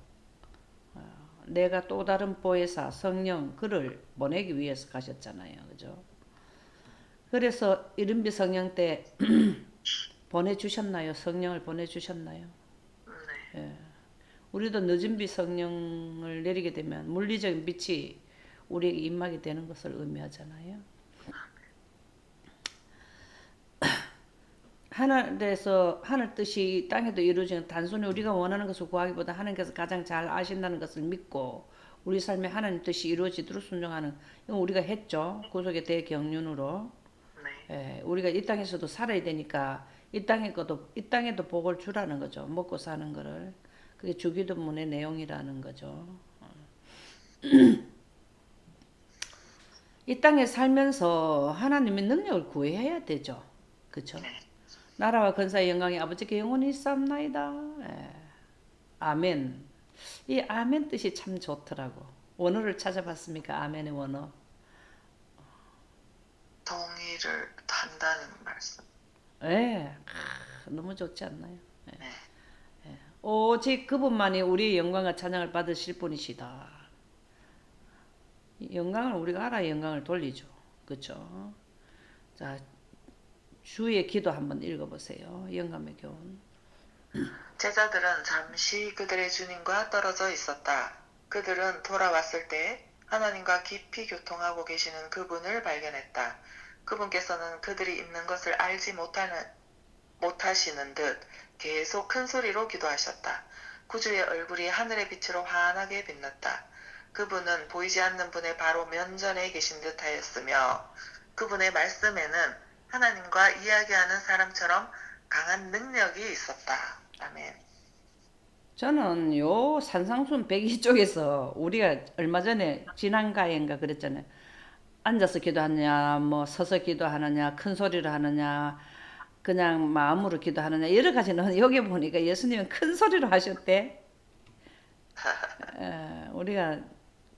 Speaker 1: 내가 또 다른 보혜사 성령 그를 보내기 위해서 가셨잖아요. 그죠? 그래서 이른비 성령 때 보내주셨나요? 성령을 보내주셨나요? 예. 우리도 늦은 비 성령을 내리게 되면 물리적인 빛이 우리에게 임하게 되는 것을 의미하잖아요. 하늘에서 하늘 뜻이 땅에도 이루어지는 단순히 우리가 원하는 것을 구하기보다 하나님께서 가장 잘 아신다는 것을 믿고 우리 삶에 하나님 뜻이 이루어지도록 순종하는 이건 우리가 했죠. 구속의 대경륜으로. 예, 우리가 이 땅에서도 살아야 되니까 이 땅에도 복을 주라는 거죠. 먹고 사는 거를. 그게 주기도문의 내용이라는 거죠. 이 땅에 살면서 하나님의 능력을 구해야 되죠. 그렇죠? 나라와 건사의 영광이 아버지께 영원히 있사옵나이다. 예. 아멘. 이 아멘 뜻이 참 좋더라고. 원어를 찾아봤습니까? 아멘의 원어.
Speaker 2: 동의를 한다는 말씀.
Speaker 1: 예. 너무 좋지 않나요? 예. 예. 오직 그분만이 우리의 영광과 찬양을 받으실 분이시다. 영광을 우리가 알아야 영광을 돌리죠. 그렇죠? 자, 주의 기도 한번 읽어보세요. 영감의 교훈.
Speaker 2: 제자들은 잠시 그들의 주님과 떨어져 있었다. 그들은 돌아왔을 때 하나님과 깊이 교통하고 계시는 그분을 발견했다. 그분께서는 그들이 있는 것을 알지 못하시는 듯 계속 큰 소리로 기도하셨다. 구주의 얼굴이 하늘의 빛으로 환하게 빛났다. 그분은 보이지 않는 분의 바로 면전에 계신 듯 하였으며 그분의 말씀에는 하나님과 이야기하는 사람처럼 강한 능력이 있었다. 아멘.
Speaker 1: 저는 요 산상순 102쪽에서 우리가 얼마 전에 지난가인가 그랬잖아요. 앉아서 기도하느냐, 뭐 서서 기도하느냐, 큰 소리로 하느냐, 그냥 마음으로 기도하느냐 여러 가지는 여기 보니까 예수님은 큰 소리로 하셨대. 우리가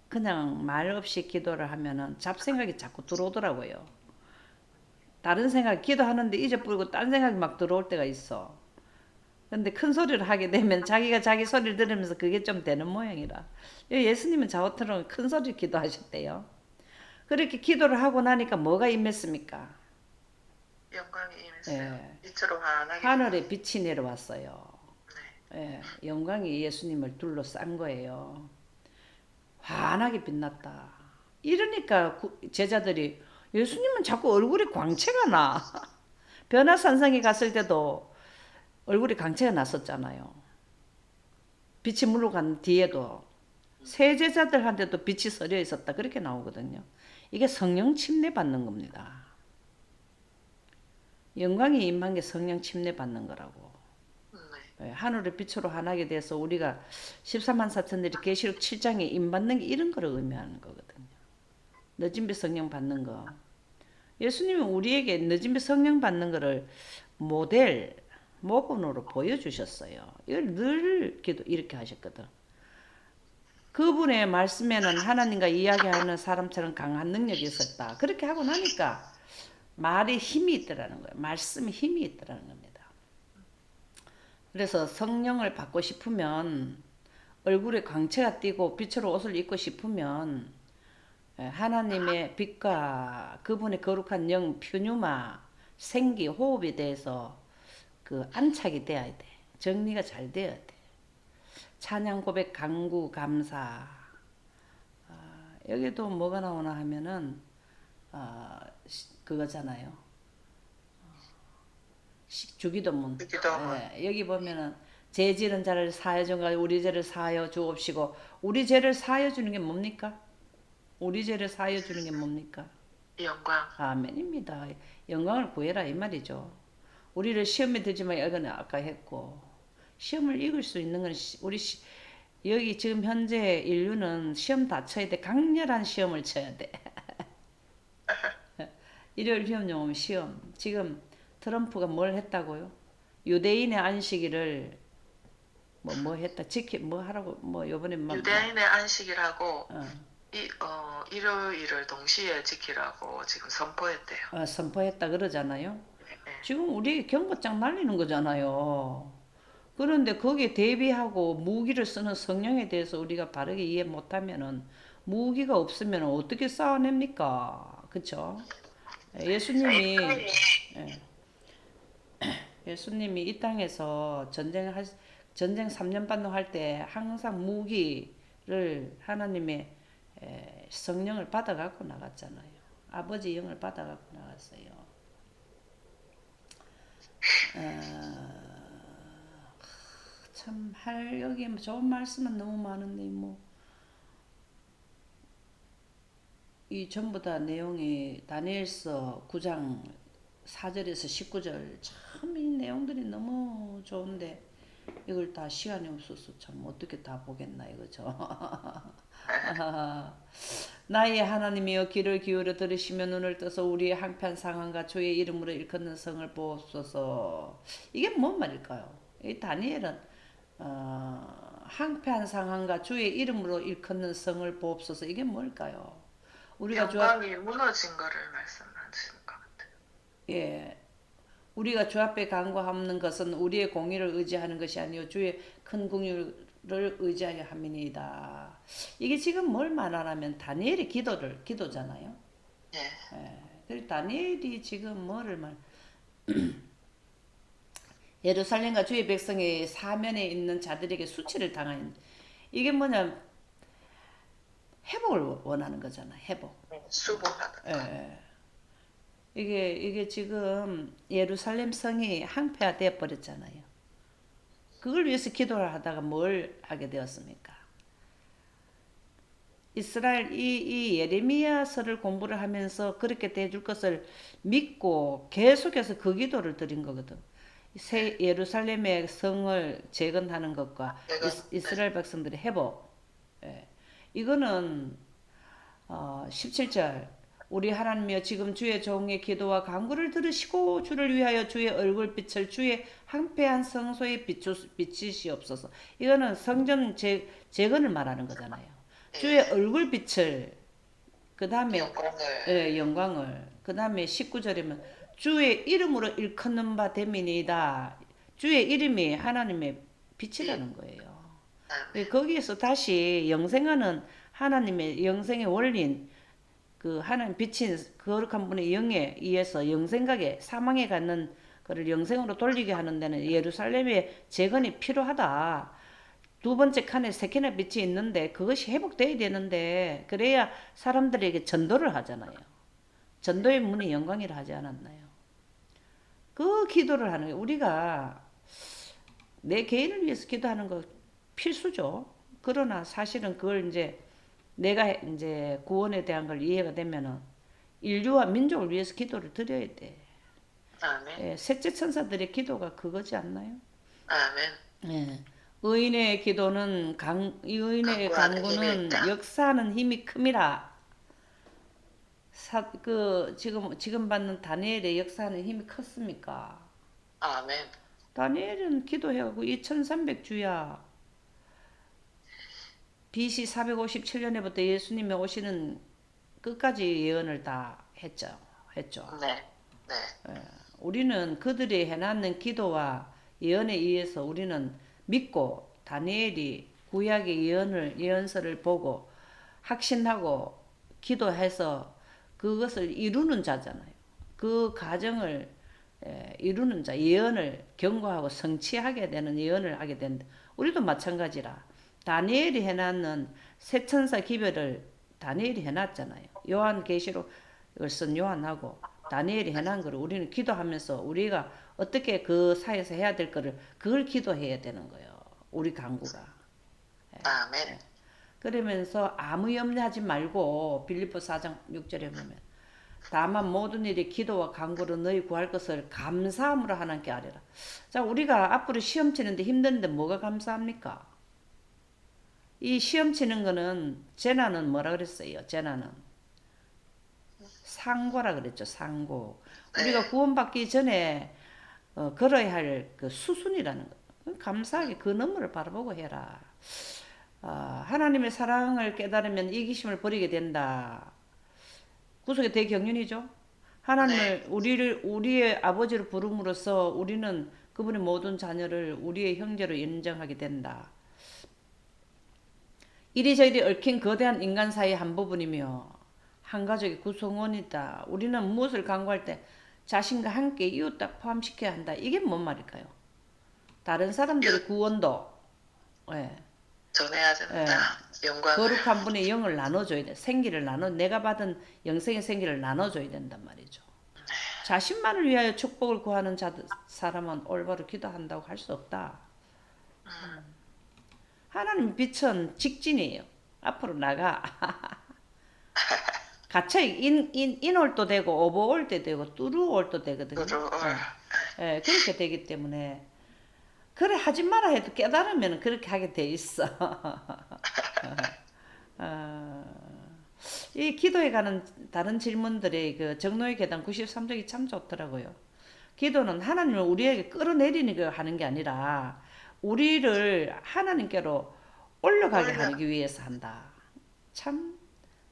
Speaker 1: 그냥 말 없이 기도를 하면은 잡생각이 자꾸 들어오더라고요. 다른 생각 기도하는데 잊어버리고 딴 생각이 막 들어올 때가 있어. 근데 큰 소리를 하게 되면 자기가 자기 소리를 들으면서 그게 좀 되는 모양이라. 예수님은 저처럼 큰 소리 기도하셨대요. 그렇게 기도를 하고 나니까 뭐가 임했습니까?
Speaker 2: 영광이 임했어요.
Speaker 1: 예.
Speaker 2: 빛으로 환하게.
Speaker 1: 하늘에 빛이 내려왔어요. 예, 영광이 예수님을 둘러싼 거예요. 환하게 빛났다. 이러니까 제자들이 예수님은 자꾸 얼굴에 광채가 나. 변화산성에 갔을 때도 얼굴에 광채가 났었잖아요. 빛이 물러간 뒤에도 세 제자들한테도 빛이 서려 있었다. 그렇게 나오거든요. 이게 성령 침례 받는 겁니다. 영광이 임한 게 성령 침례 받는 거라고.
Speaker 2: 네.
Speaker 1: 하늘의 빛으로 환하게 돼서 우리가 14만 4천들이 계시록 7장에 임받는 게 이런 거를 의미하는 거거든요. 늦은 빛 성령 받는 거. 예수님은 우리에게 늦은 빛 성령 받는 거를 모본으로 보여주셨어요. 이걸 늘 이렇게 하셨거든. 그분의 말씀에는 하나님과 이야기하는 사람처럼 강한 능력이 있었다. 그렇게 하고 나니까 말에 힘이 있더라는 거예요. 말씀에 힘이 있더라는 겁니다. 그래서 성령을 받고 싶으면 얼굴에 광채가 띄고 빛으로 옷을 입고 싶으면 하나님의 빛과 그분의 거룩한 영, 퓨뉴마, 생기, 호흡에 대해서 그 안착이 돼야 돼. 정리가 잘 돼야 돼. 찬양, 고백, 간구, 감사. 여기도 뭐가 나오나 하면은 그거잖아요. 주기도문. 여기 보면은 죄 지은 자를 사하여 주가 우리 죄를 사하여 주옵시고 우리 죄를 사하여 주는 게 뭡니까? 우리 죄를 사하여 주는 게 뭡니까?
Speaker 2: 영광.
Speaker 1: 아멘입니다. 영광을 구해라 이 말이죠. 우리를 시험에 들지 마 이거는 아까 했고 시험을 이길 수 있는 건 우리 여기 지금 현재 인류는 시험 다 쳐야 돼. 강렬한 시험을 쳐야 돼. 일요일 시험 시험. 지금 트럼프가 뭘 했다고요? 유대인의 안식일을 뭐 했다 뭐 하라고 요번에
Speaker 2: 유대인의 안식일하고 일요일을 동시에 지키라고 지금 선포했대요.
Speaker 1: 선포했다 그러잖아요.
Speaker 2: 네.
Speaker 1: 지금 우리 경고장 날리는 거잖아요. 그런데 거기에 대비하고 무기를 쓰는 성령에 대해서 우리가 바르게 이해 못하면은 무기가 없으면 어떻게 싸워냅니까? 그쵸? 예수님이 이 땅에서 전쟁 3년 반동 할 때 항상 무기를 하나님의 성령을 받아갖고 나갔잖아요. 아버지 영을 받아갖고 나갔어요. 참 여기 좋은 말씀은 너무 많은데 이 전부 다 내용이 다니엘서 9장 4절에서 19절 참 이 내용들이 너무 좋은데 이걸 다 시간이 없어서 참 어떻게 다 보겠나 이거죠. 나의 하나님이여 귀를 기울여 들으시며 눈을 떠서 우리의 한편 상황과 주의 이름으로 일컫는 성을 보옵소서. 이게 뭔 말일까요? 이 다니엘은 항폐한 상황과 주의 이름으로 일컫는 성을 보옵소서. 이게 뭘까요? 우리가
Speaker 2: 영광이 무너진 거를 말씀하시는 것 같아요.
Speaker 1: 예, 우리가 주 앞에 간구하는 것은 우리의 공의를 의지하는 것이 아니요 주의 큰 긍휼을 의지하여 함이니이다. 이게 지금 뭘 말하냐면 다니엘의 기도잖아요.
Speaker 2: 예.
Speaker 1: 그리고 다니엘이 지금 예루살렘과 주의 백성의 사면에 있는 자들에게 수치를 당한 이게 뭐냐 회복을 원하는 거잖아. 회복.
Speaker 2: 수복하는.
Speaker 1: 이게 지금 예루살렘 성이 항폐화되어 버렸잖아요. 그걸 위해서 기도를 하다가 뭘 하게 되었습니까? 이스라엘 이 예레미야서를 공부를 하면서 그렇게 돼줄 것을 믿고 계속해서 그 기도를 드린 거거든. 새 예루살렘의 성을 재건하는 것과 이스라엘 백성들의 회복. 이거는 17절 우리 하나님이여 지금 주의 종의 기도와 간구를 들으시고 주를 위하여 주의 얼굴빛을 주의 항폐한 성소에 비치시옵소서. 이거는 성전 재건을 말하는 거잖아요. 주의 얼굴빛을 그 다음에 영광을 그 다음에 19절이면 주의 이름으로 일컫는 바 됨이니이다. 주의 이름이 하나님의 빛이라는 거예요. 거기에서 다시 영생하는 하나님의 영생의 원리인 그 하나님 비친 거룩한 분의 영에 의해서 영생각에 사망에 갖는 그를 영생으로 돌리게 하는 데는 예루살렘의 재건이 필요하다. 두 번째 칸에 세 칸의 빛이 있는데 그것이 회복돼야 되는데 그래야 사람들에게 전도를 하잖아요. 전도의 문이 영광이라 하지 않았나요? 그 기도를 하는 거예요. 우리가 내 개인을 위해서 기도하는 거 필수죠. 그러나 사실은 그걸 이제 내가 이제 구원에 대한 걸 이해가 되면은 인류와 민족을 위해서 기도를 드려야 돼.
Speaker 2: 아멘.
Speaker 1: 예, 셋째 천사들의 기도가 그거지 않나요?
Speaker 2: 아멘.
Speaker 1: 예. 의인의 기도는 의인의
Speaker 2: 강구하는 힘이
Speaker 1: 간구는
Speaker 2: 있다.
Speaker 1: 역사하는 힘이 큼이라. 지금 받는 다니엘의 역사하는 힘이 컸습니까?
Speaker 2: 아멘.
Speaker 1: 다니엘은 기도해가고 2300주야. BC 457년에부터 예수님이 오시는 끝까지 예언을 다 했죠.
Speaker 2: 네. 네.
Speaker 1: 우리는 그들이 해놨는 기도와 예언에 의해서 우리는 믿고 다니엘이 구약의 예언서를 보고 확신하고 기도해서 그것을 이루는 자잖아요. 그 과정을 이루는 자, 예언을 경고하고 성취하게 되는 예언을 하게 된다. 우리도 마찬가지라. 다니엘이 해놨는 세천사 기별을 다니엘이 해놨잖아요. 요한계시록을 쓴 요한하고 다니엘이 해놓은 거를 우리는 기도하면서 우리가 어떻게 그 사이에서 해야 될 거를 그걸 기도해야 되는 거예요. 우리 강구가.
Speaker 2: 아멘.
Speaker 1: 그러면서 아무 염려하지 말고 빌립보 4장 6절에 보면 다만 모든 일이 기도와 간구로 너희 구할 것을 감사함으로 하나님께 아뢰라. 자, 우리가 앞으로 시험 치는데 힘든데 뭐가 감사합니까? 이 시험 치는 거는 제나는 뭐라 그랬어요? 제나는 상고라 그랬죠. 상고. 우리가
Speaker 2: 네.
Speaker 1: 구원받기 전에 걸어야 할 그 수순이라는 거. 감사하게 그 너머를 바라보고 해라. 하나님의 사랑을 깨달으면 이기심을 버리게 된다. 구속의 대경륜이죠.
Speaker 2: 네.
Speaker 1: 하나님을 우리의 아버지로 부름으로써 우리는 그분의 모든 자녀를 우리의 형제로 인정하게 된다. 이리저리 얽힌 거대한 인간 사이의 한 부분이며 한 가족의 구성원이다. 우리는 무엇을 강구할 때 자신과 함께 이웃다 포함시켜야 한다. 이게 뭔 말일까요? 다른 사람들의
Speaker 2: 이웃
Speaker 1: 구원도 예,
Speaker 2: 전해야
Speaker 1: 예,
Speaker 2: 된다. 영광을.
Speaker 1: 거룩한 분의 영을 나눠줘야 돼. 내가 받은 영생의 생기를 나눠줘야 된단 말이죠. 자신만을 위하여 축복을 구하는 사람은 올바로 기도한다고 할 수 없다. 하나님 빛은 직진이에요. 앞으로 나가. 갇혀 인올도 되고 오버올도 되고 뚜루올도 되거든요.
Speaker 2: 그를
Speaker 1: 예, 그렇게 되기 때문에 그래 하지 마라 해도 깨달으면 그렇게 하게 돼 있어. 이 기도에 관한 다른 질문들의 그 정로의 계단 93쪽이 참 좋더라고요. 기도는 하나님을 우리에게 끌어내리는 거 하는 게 아니라 우리를 하나님께로 올라가게
Speaker 2: 올려.
Speaker 1: 하기 위해서 한다. 참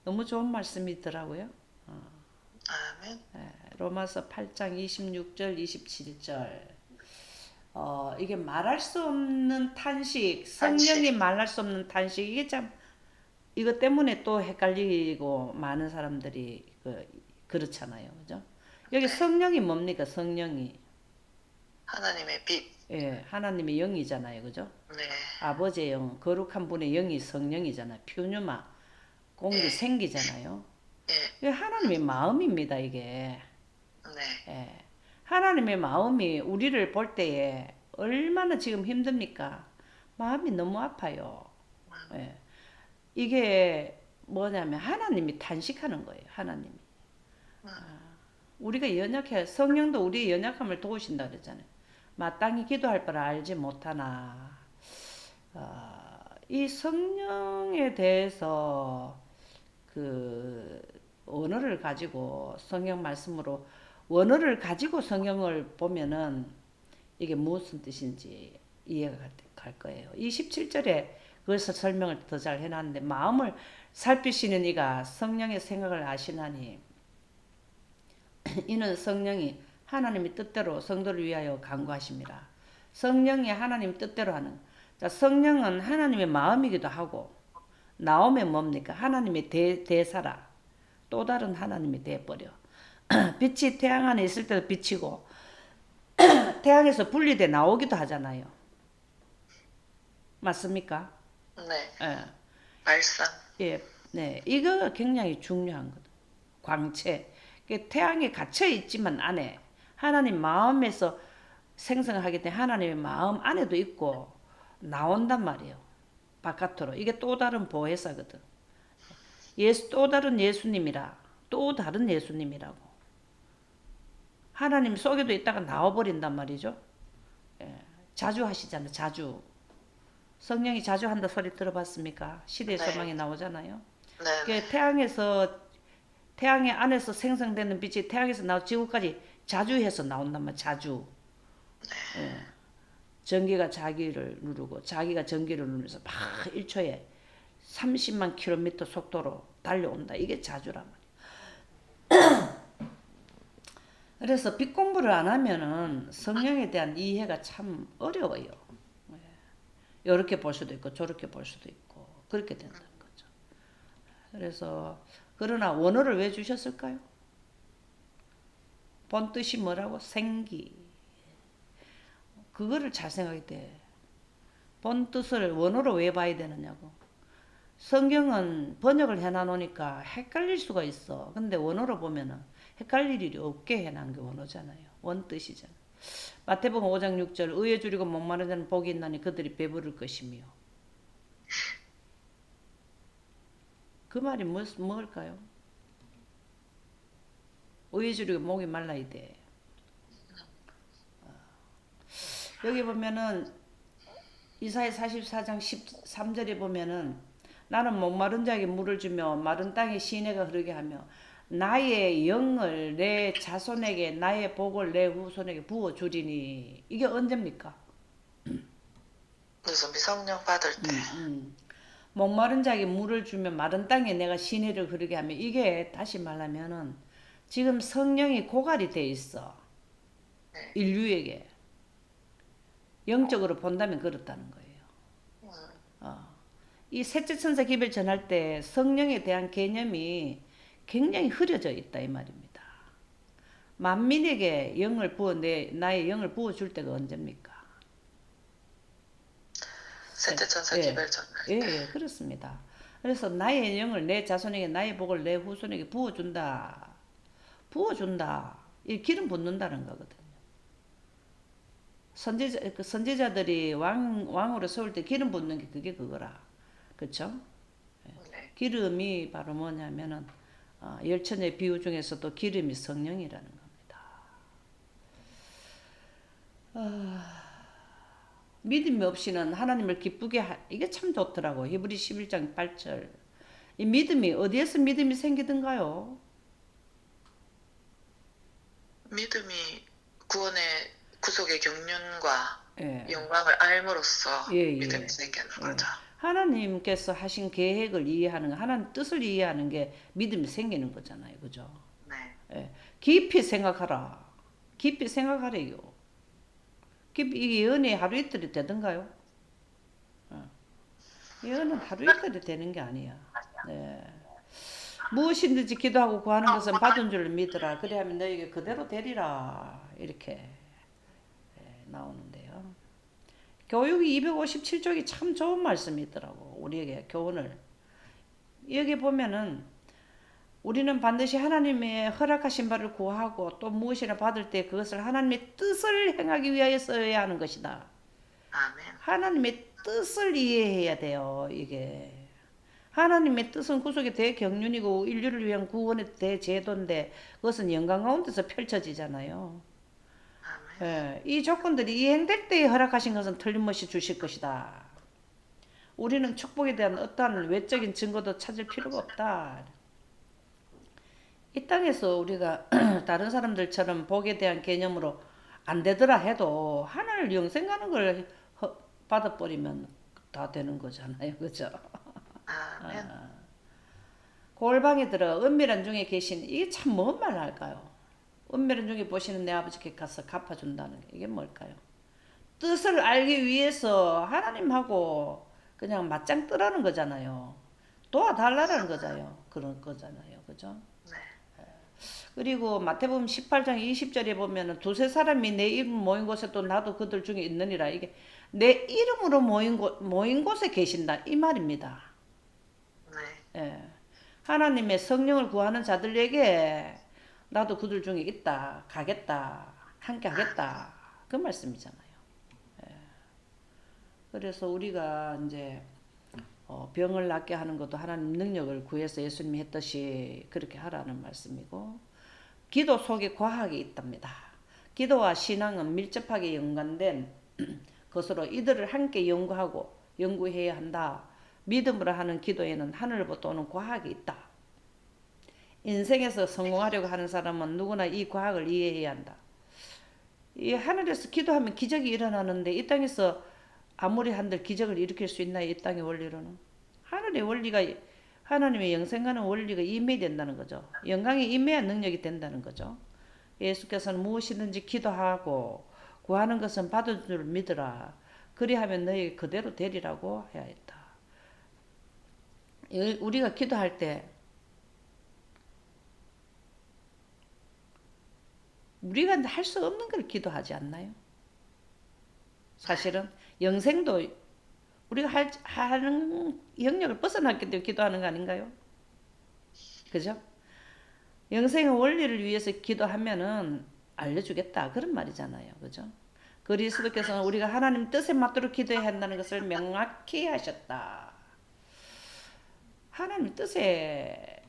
Speaker 1: 너무 좋은 말씀이더라고요.
Speaker 2: 아멘.
Speaker 1: 로마서 8장 26절 27절. 이게 말할 수 없는 탄식, 성령이
Speaker 2: 안식.
Speaker 1: 말할 수 없는 탄식, 이게 참, 이것 때문에 또 헷갈리고 많은 사람들이 그렇잖아요. 그죠? 여기
Speaker 2: 네.
Speaker 1: 성령이 뭡니까? 성령이.
Speaker 2: 하나님의 빛.
Speaker 1: 예, 하나님의 영이잖아요. 그죠?
Speaker 2: 네.
Speaker 1: 아버지의 영, 거룩한 분의 영이 성령이잖아요. 퓨뉴마, 공기,
Speaker 2: 예.
Speaker 1: 생기잖아요.
Speaker 2: 예.
Speaker 1: 이게 하나님의 마음입니다, 이게.
Speaker 2: 네.
Speaker 1: 예. 하나님의 마음이 우리를 볼 때에 얼마나 지금 힘듭니까? 마음이 너무 아파요. 예. 이게 뭐냐면 하나님이 탄식하는 거예요. 하나님이. 우리가 성령도 우리의 연약함을 도우신다 그랬잖아요. 마땅히 기도할 바를 알지 못하나. 이 성령에 대해서 그 언어를 가지고 성경 말씀으로 원어를 가지고 성경을 보면은 이게 무슨 뜻인지 이해가 갈 거예요. 27절에 그것을 설명을 더 잘 해놨는데 마음을 살피시는 이가 성령의 생각을 아시나니 이는 성령이 하나님의 뜻대로 성도를 위하여 간구하십니다. 성령이 하나님 뜻대로 하는. 자, 성령은 하나님의 마음이기도 하고 나오면 뭡니까? 하나님의 대사라. 또 다른 하나님이 돼버려. 빛이 태양 안에 있을 때도 빛이고 태양에서 분리돼 나오기도 하잖아요. 맞습니까?
Speaker 2: 네.
Speaker 1: 예.
Speaker 2: 말씀.
Speaker 1: 예, 네, 이거 굉장히 중요한 거다. 광채. 태양에 갇혀 있지만 안에 하나님 마음에서 생성하기 때문에 하나님의 마음 안에도 있고 나온단 말이에요. 바깥으로. 이게 또 다른 보혜사거든. 또 다른 예수님이라. 또 다른 예수님이라고. 하나님 속에도 있다가 나와버린단 말이죠. 예, 자주 하시잖아요. 자주. 성령이 자주 한다 소리 들어봤습니까? 시대의
Speaker 2: 네,
Speaker 1: 소망이 나오잖아요.
Speaker 2: 네네.
Speaker 1: 그 태양의 안에서 생성되는 빛이 태양에서 나와 지구까지 자주해서 나온단 말이에요. 자주. 예. 전기가 자기를 누르고 자기가 전기를 누르면서 막 1초에 30만 킬로미터 속도로 달려온다. 이게 자주란 말이에요. 그래서 빛 공부를 안 하면은 성령에 대한 이해가 참 어려워요. 이렇게 볼 수도 있고 저렇게 볼 수도 있고 그렇게 된다는 거죠. 그래서 그러나 원어를 왜 주셨을까요? 본 뜻이 뭐라고? 생기. 그거를 잘 생각해야 돼. 본 뜻을 원어로 왜 봐야 되느냐고. 성경은 번역을 해놔놓으니까 헷갈릴 수가 있어. 근데 원어로 보면은 헷갈릴 일이 없게 해놓은 게 원어잖아요. 원뜻이잖아. 마태복음 5장 6절 의에 줄이고 목마른 자는 복이 있나니 그들이 배부를 것이며. 그 말이 뭘까요? 의에 줄이고 목이 말라야 돼. 여기 보면은 이사야 44장 13절에 보면은 나는 목마른 자에게 물을 주며 마른 땅에 시내가 흐르게 하며 나의 영을 내 자손에게 나의 복을 내 후손에게 부어 주리니. 이게 언제입니까?
Speaker 2: 무슨 미성령 받을 때.
Speaker 1: 목마른 자에게 물을 주며 마른 땅에 내가 시내를 흐르게 하며. 이게 다시 말하면은 지금 성령이 고갈이 돼 있어.
Speaker 2: 네.
Speaker 1: 인류에게. 영적으로 본다면 그렇다는 거예요. 이 셋째 천사 기별 전할 때 성령에 대한 개념이 굉장히 흐려져 있다 이 말입니다. 만민에게 나의 영을 부어 줄 때가 언제입니까?
Speaker 2: 셋째 천사
Speaker 1: 예,
Speaker 2: 기별 전할
Speaker 1: 예,
Speaker 2: 때.
Speaker 1: 예, 그렇습니다. 그래서 나의 영을 내 자손에게 나의 복을 내 후손에게 부어준다. 부어준다. 이 기름 붓는다는 거거든요. 선지자들이 왕으로 세울 때 기름 붓는 게 그거라. 그쵸?
Speaker 2: 네.
Speaker 1: 기름이 바로 뭐냐면은 열천의 비유 중에서도 기름이 성령이라는 겁니다. 믿음이 없이는 하나님을 기쁘게 이게 참 좋더라고. 히브리 11장 8절. 이 믿음이 어디에서 믿음이 생기던가요?
Speaker 2: 믿음이 구원의 구속의 경륜과
Speaker 1: 예,
Speaker 2: 영광을 알므로써
Speaker 1: 예,
Speaker 2: 믿음이
Speaker 1: 예,
Speaker 2: 생기는
Speaker 1: 예.
Speaker 2: 거죠.
Speaker 1: 하나님께서 하신 계획을 이해하는 거, 하나님 뜻을 이해하는 게 믿음이 생기는 거잖아요. 그죠?
Speaker 2: 네.
Speaker 1: 예. 깊이 생각하라. 깊이 생각하래요. 이게 예언이 하루 이틀이 되던가요? 예언은 하루 이틀이 되는 게 아니야. 네. 무엇이든지 기도하고 구하는 것은 받은 줄 믿으라. 그래야면 너에게 그대로 되리라. 이렇게 나오는데요. 교육이 257쪽이 참 좋은 말씀이 있더라고. 우리에게 교훈을. 여기 보면은 우리는 반드시 하나님의 허락하신 바를 구하고 또 무엇이나 받을 때 그것을 하나님의 뜻을 행하기 위하여 써야 하는 것이다.
Speaker 2: 아멘.
Speaker 1: 하나님의 뜻을 이해해야 돼요. 이게. 하나님의 뜻은 구속의 대경륜이고 인류를 위한 구원의 대제도인데 그것은 영광 가운데서 펼쳐지잖아요.
Speaker 2: 아멘.
Speaker 1: 예, 이 조건들이 이행될 때에 허락하신 것은 틀림없이 주실 것이다. 우리는 축복에 대한 어떠한 외적인 증거도 찾을 필요가 없다. 이 땅에서 우리가 다른 사람들처럼 복에 대한 개념으로 안 되더라 해도 하늘 영생 가는 걸 받아버리면 다 되는 거잖아요. 그죠?
Speaker 2: 아멘.
Speaker 1: 골방에 들어 은밀한 중에 계신 이게 참 뭔 말 할까요? 은밀한 중에 보시는 내 아버지께 가서 갚아준다는 게 이게 뭘까요? 뜻을 알기 위해서 하나님하고 그냥 맞짱 뜨라는 거잖아요. 도와달라는 거잖아요. 그런 거잖아요. 그죠?
Speaker 2: 네.
Speaker 1: 그리고 마태복음 18장 20절에 보면은 두세 사람이 내 이름 모인 곳에 또 나도 그들 중에 있느니라. 이게 내 이름으로 모인 곳에 계신다. 이 말입니다.
Speaker 2: 네.
Speaker 1: 예. 하나님의 성령을 구하는 자들에게 나도 그들 중에 있다. 가겠다. 함께 하겠다. 그 말씀이잖아요. 그래서 우리가 이제 병을 낫게 하는 것도 하나님 능력을 구해서 예수님이 했듯이 그렇게 하라는 말씀이고, 기도 속에 과학이 있답니다. 기도와 신앙은 밀접하게 연관된 것으로 이들을 함께 연구해야 한다. 믿음으로 하는 기도에는 하늘로부터 오는 과학이 있다. 인생에서 성공하려고 하는 사람은 누구나 이 과학을 이해해야 한다. 이 하늘에서 기도하면 기적이 일어나는데 이 땅에서 아무리 한들 기적을 일으킬 수 있나요? 이 땅의 원리로는. 하늘의 원리가, 하나님의 영생하는 원리가 임해야 된다는 거죠. 영광이 임해야 능력이 된다는 거죠. 예수께서는 무엇이든지 기도하고 구하는 것은 받은 줄 믿으라. 그리하면 너희 그대로 되리라고 해야 했다. 우리가 기도할 때 우리가 할 수 없는 걸 기도하지 않나요? 사실은 영생도 우리가 하는 영역을 벗어났기 때문에 기도하는 거 아닌가요? 그죠? 영생의 원리를 위해서 기도하면은 알려주겠다. 그런 말이잖아요. 그죠? 그리스도께서는 우리가 하나님 뜻에 맞도록 기도해야 한다는 것을 명확히 하셨다. 하나님 뜻에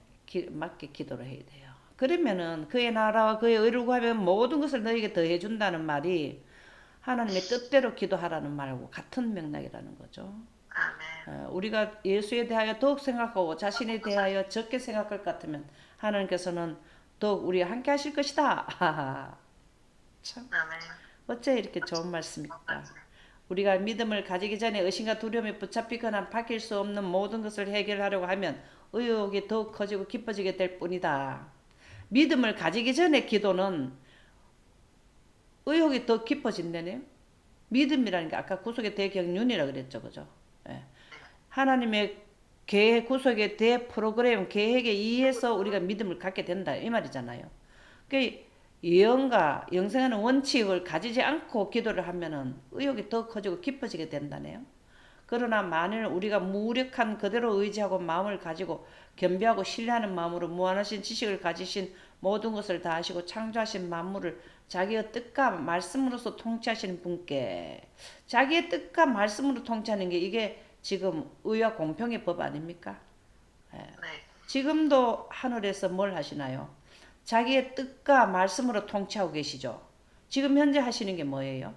Speaker 1: 맞게 기도를 해야 돼요. 그러면은 그의 나라와 그의 의를 구하면 모든 것을 너에게 더해 준다는 말이 하나님의 뜻대로 기도하라는 말하고 같은 맥락이라는 거죠.
Speaker 2: 아멘.
Speaker 1: 우리가 예수에 대하여 더욱 생각하고 자신에 대하여 적게 생각할 것 같으면 하나님께서는 더욱 우리와 함께 하실 것이다. 참
Speaker 2: 아멘.
Speaker 1: 어째 이렇게 좋은 말씀입니까? 우리가 믿음을 가지기 전에 의심과 두려움에 붙잡히거나 바뀔 수 없는 모든 것을 해결하려고 하면 의욕이 더욱 커지고 깊어지게 될 뿐이다. 믿음을 가지기 전에 기도는 의욕이 더 깊어진다네요. 믿음이라는 게 아까 구속의 대경륜이라 그랬죠. 그죠? 예. 하나님의 계획, 구속의 대 프로그램, 계획에 의해서 우리가 믿음을 갖게 된다. 이 말이잖아요. 그 예언과 영생하는 원칙을 가지지 않고 기도를 하면은 의욕이 더 커지고 깊어지게 된다네요. 그러나 만일 우리가 무력한 그대로 의지하고 마음을 가지고 겸비하고 신뢰하는 마음으로 무한하신 지식을 가지신 모든 것을 다 하시고 창조하신 만물을 자기의 뜻과 말씀으로서 통치하시는 분께, 자기의 뜻과 말씀으로 통치하는 게 이게 지금 의와 공평의 법 아닙니까? 예.
Speaker 2: 네.
Speaker 1: 지금도 하늘에서 뭘 하시나요? 자기의 뜻과 말씀으로 통치하고 계시죠. 지금 현재 하시는 게 뭐예요?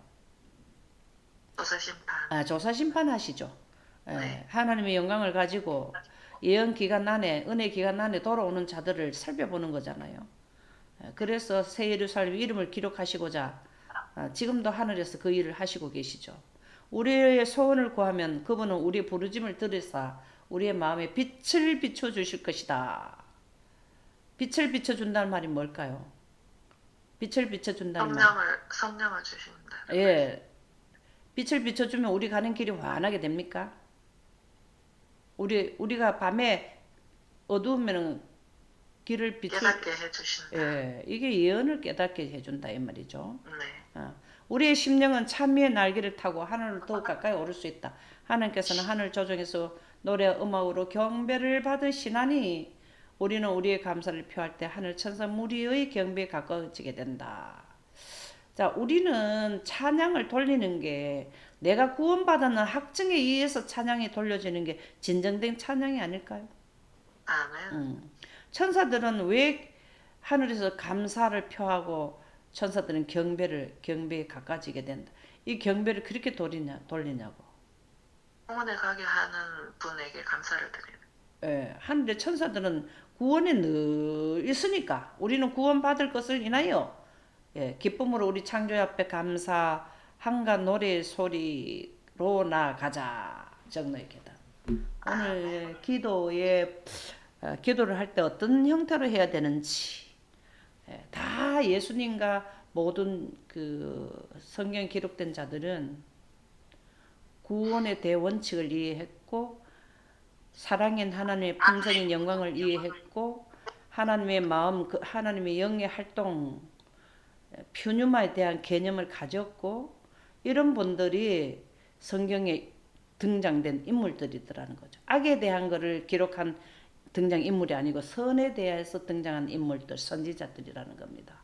Speaker 2: 조사 심판.
Speaker 1: 조사 심판하시죠.
Speaker 2: 네.
Speaker 1: 하나님의 영광을 가지고 예언 기간 안에, 은혜 기간 안에 돌아오는 자들을 살펴보는 거잖아요. 그래서 새 예루살렘 이름을 기록하시고자 지금도 하늘에서 그 일을 하시고 계시죠. 우리의 소원을 구하면 그분은 우리의 부르짐을 들으사 우리의 마음에 빛을 비춰 주실 것이다. 빛을 비춰 준다는 말이 뭘까요? 빛을 비춰 준다는 말.
Speaker 2: 성령을 주신다.
Speaker 1: 예. 빛을 비춰 주면 우리 가는 길이 환하게 됩니까? 우리가 밤에 어두우면은 길을
Speaker 2: 깨닫게 해주신다.
Speaker 1: 예, 이게 예언을 깨닫게 해준다 이 말이죠.
Speaker 2: 네.
Speaker 1: 우리의 심령은 참미의 날개를 타고 하늘을 더욱 가까이 오를 수 있다. 하나님께서는 하늘 조정에서 노래와 음악으로 경배를 받으시나니 우리는 우리의 감사를 표할 때 하늘 천사 무리의 경배에 가까워지게 된다. 자, 우리는 찬양을 돌리는 게 내가 구원받았는 확증에 의해서 찬양이 돌려지는 게 진정된 찬양이 아닐까요?
Speaker 2: 아멘.
Speaker 1: 천사들은 왜 하늘에서 감사를 표하고 천사들은 경배에 가까워지게 된다. 이 경배를 그렇게 돌리냐고.
Speaker 2: 영원에 가게 하는 분에게 감사를 드리는.
Speaker 1: 예, 하늘의 천사들은 구원에 늘 있으니까 우리는 구원받을 것을 인하여 기쁨으로 우리 창조주 앞에 감사 한가 노래의 소리로 나가자. 정노의 계단. 오늘 기도를 할 때 어떤 형태로 해야 되는지 다 예수님과 모든 그 성경 기록된 자들은 구원의 대원칙을 이해했고 사랑인 하나님의 풍성인 영광을 이해했고 하나님의 마음, 하나님의 영의 활동, 퓨뉴마에 대한 개념을 가졌고 이런 분들이 성경에 등장된 인물들이더라는 거죠. 악에 대한 것을 기록한 등장인물이 아니고 선에 대해서 등장한 인물들, 선지자들이라는 겁니다.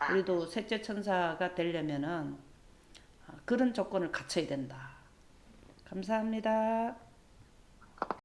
Speaker 1: 우리도 셋째 천사가 되려면은 그런 조건을 갖춰야 된다. 감사합니다.